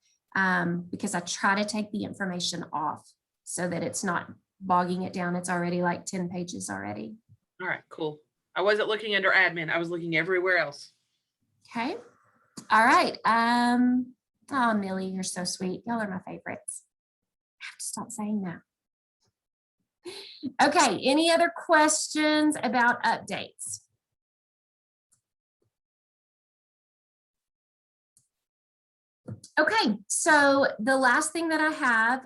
S1: because I try to take the information off so that it's not bogging it down. It's already like 10 pages already.
S6: All right, cool. I wasn't looking under admin. I was looking everywhere else.
S1: Okay. All right. Oh, Millie, you're so sweet. Y'all are my favorites. I have to stop saying that. Okay. Any other questions about updates? Okay, so the last thing that I have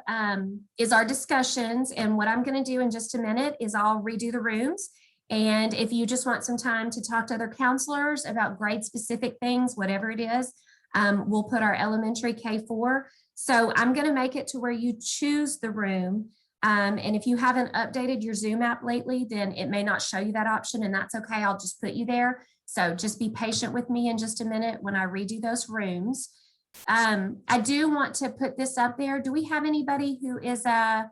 S1: is our discussions, and what I'm going to do in just a minute is I'll redo the rooms. And if you just want some time to talk to other counselors about grade specific things, whatever it is, we'll put our elementary K4. So I'm going to make it to where you choose the room. And if you haven't updated your Zoom app lately, then it may not show you that option, and that's okay. I'll just put you there. So just be patient with me in just a minute when I redo those rooms. I do want to put this up there. Do we have anybody who is a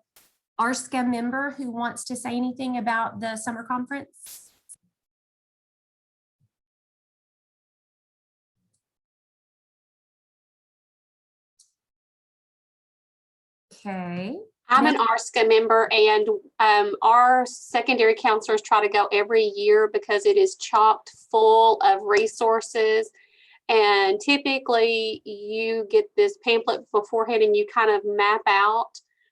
S1: RSCA member who wants to say anything about the summer conference? Okay.
S7: I'm an RSCA member, and our secondary counselors try to go every year because it is chocked full of resources. And typically you get this pamphlet beforehand and you kind of map out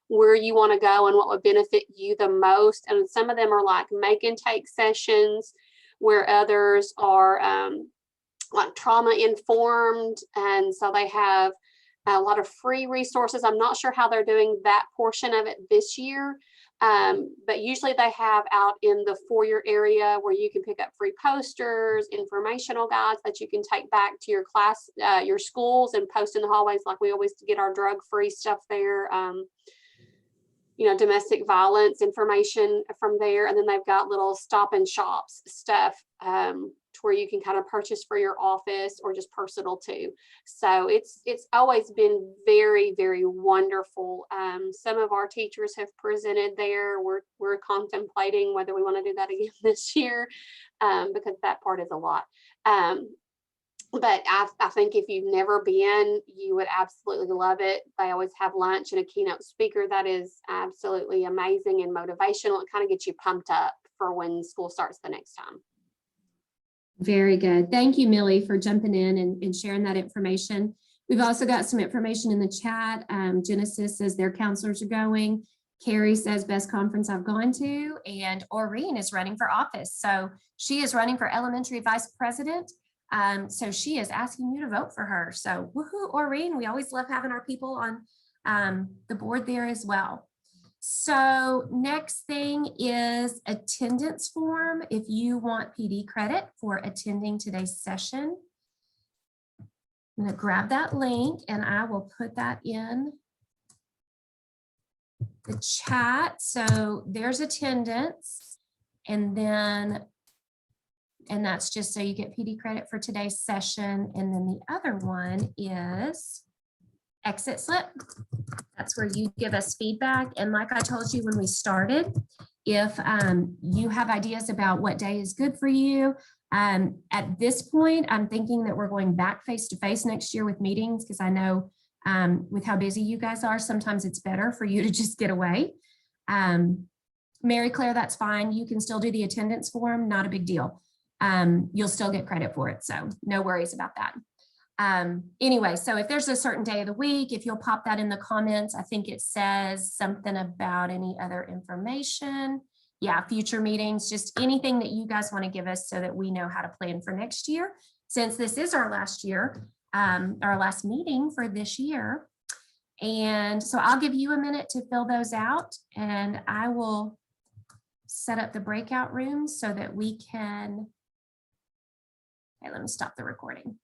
S7: where you want to go and what would benefit you the most. And some of them are like make and take sessions, where others are like trauma informed. And so they have a lot of free resources. I'm not sure how they're doing that portion of it this year. But usually they have out in the foyer area where you can pick up free posters, informational guides that you can take back to your class, your schools, and post in the hallways. Like we always get our drug-free stuff there, you know, domestic violence information from there. And then they've got little stop and shops stuff to where you can kind of purchase for your office or just personal too. So it's always been very, very wonderful. Some of our teachers have presented there. We're contemplating whether we want to do that again this year, because that part is a lot. But I think if you've never been, you would absolutely love it. They always have lunch and a keynote speaker that is absolutely amazing and motivational. It kind of gets you pumped up for when school starts the next time.
S1: Very good. Thank you, Millie, for jumping in and sharing that information. We've also got some information in the chat. Genesis says their counselors are going. Carrie says best conference I've gone to. And Aureen is running for office. So she is running for elementary vice president. So she is asking you to vote for her. So woohoo, Aureen. We always love having our people on the board there as well. So next thing is attendance form. If you want PD credit for attending today's session, I'm going to grab that link and I will put that in the chat. So there's attendance, and that's just so you get PD credit for today's session. And then the other one is exit slip. That's where you give us feedback. And like I told you when we started, if you have ideas about what day is good for you, at this point, I'm thinking that we're going back face-to-face next year with meetings, because I know with how busy you guys are, sometimes it's better for you to just get away. Mary Claire, that's fine. You can still do the attendance form, not a big deal. You'll still get credit for it, so no worries about that. Anyway, so if there's a certain day of the week, if you'll pop that in the comments, I think it says something about any other information. Yeah, future meetings, just anything that you guys want to give us so that we know how to plan for next year. Since this is our last year, our last meeting for this year. And so I'll give you a minute to fill those out, and I will set up the breakout rooms so that we can, okay, let me stop the recording.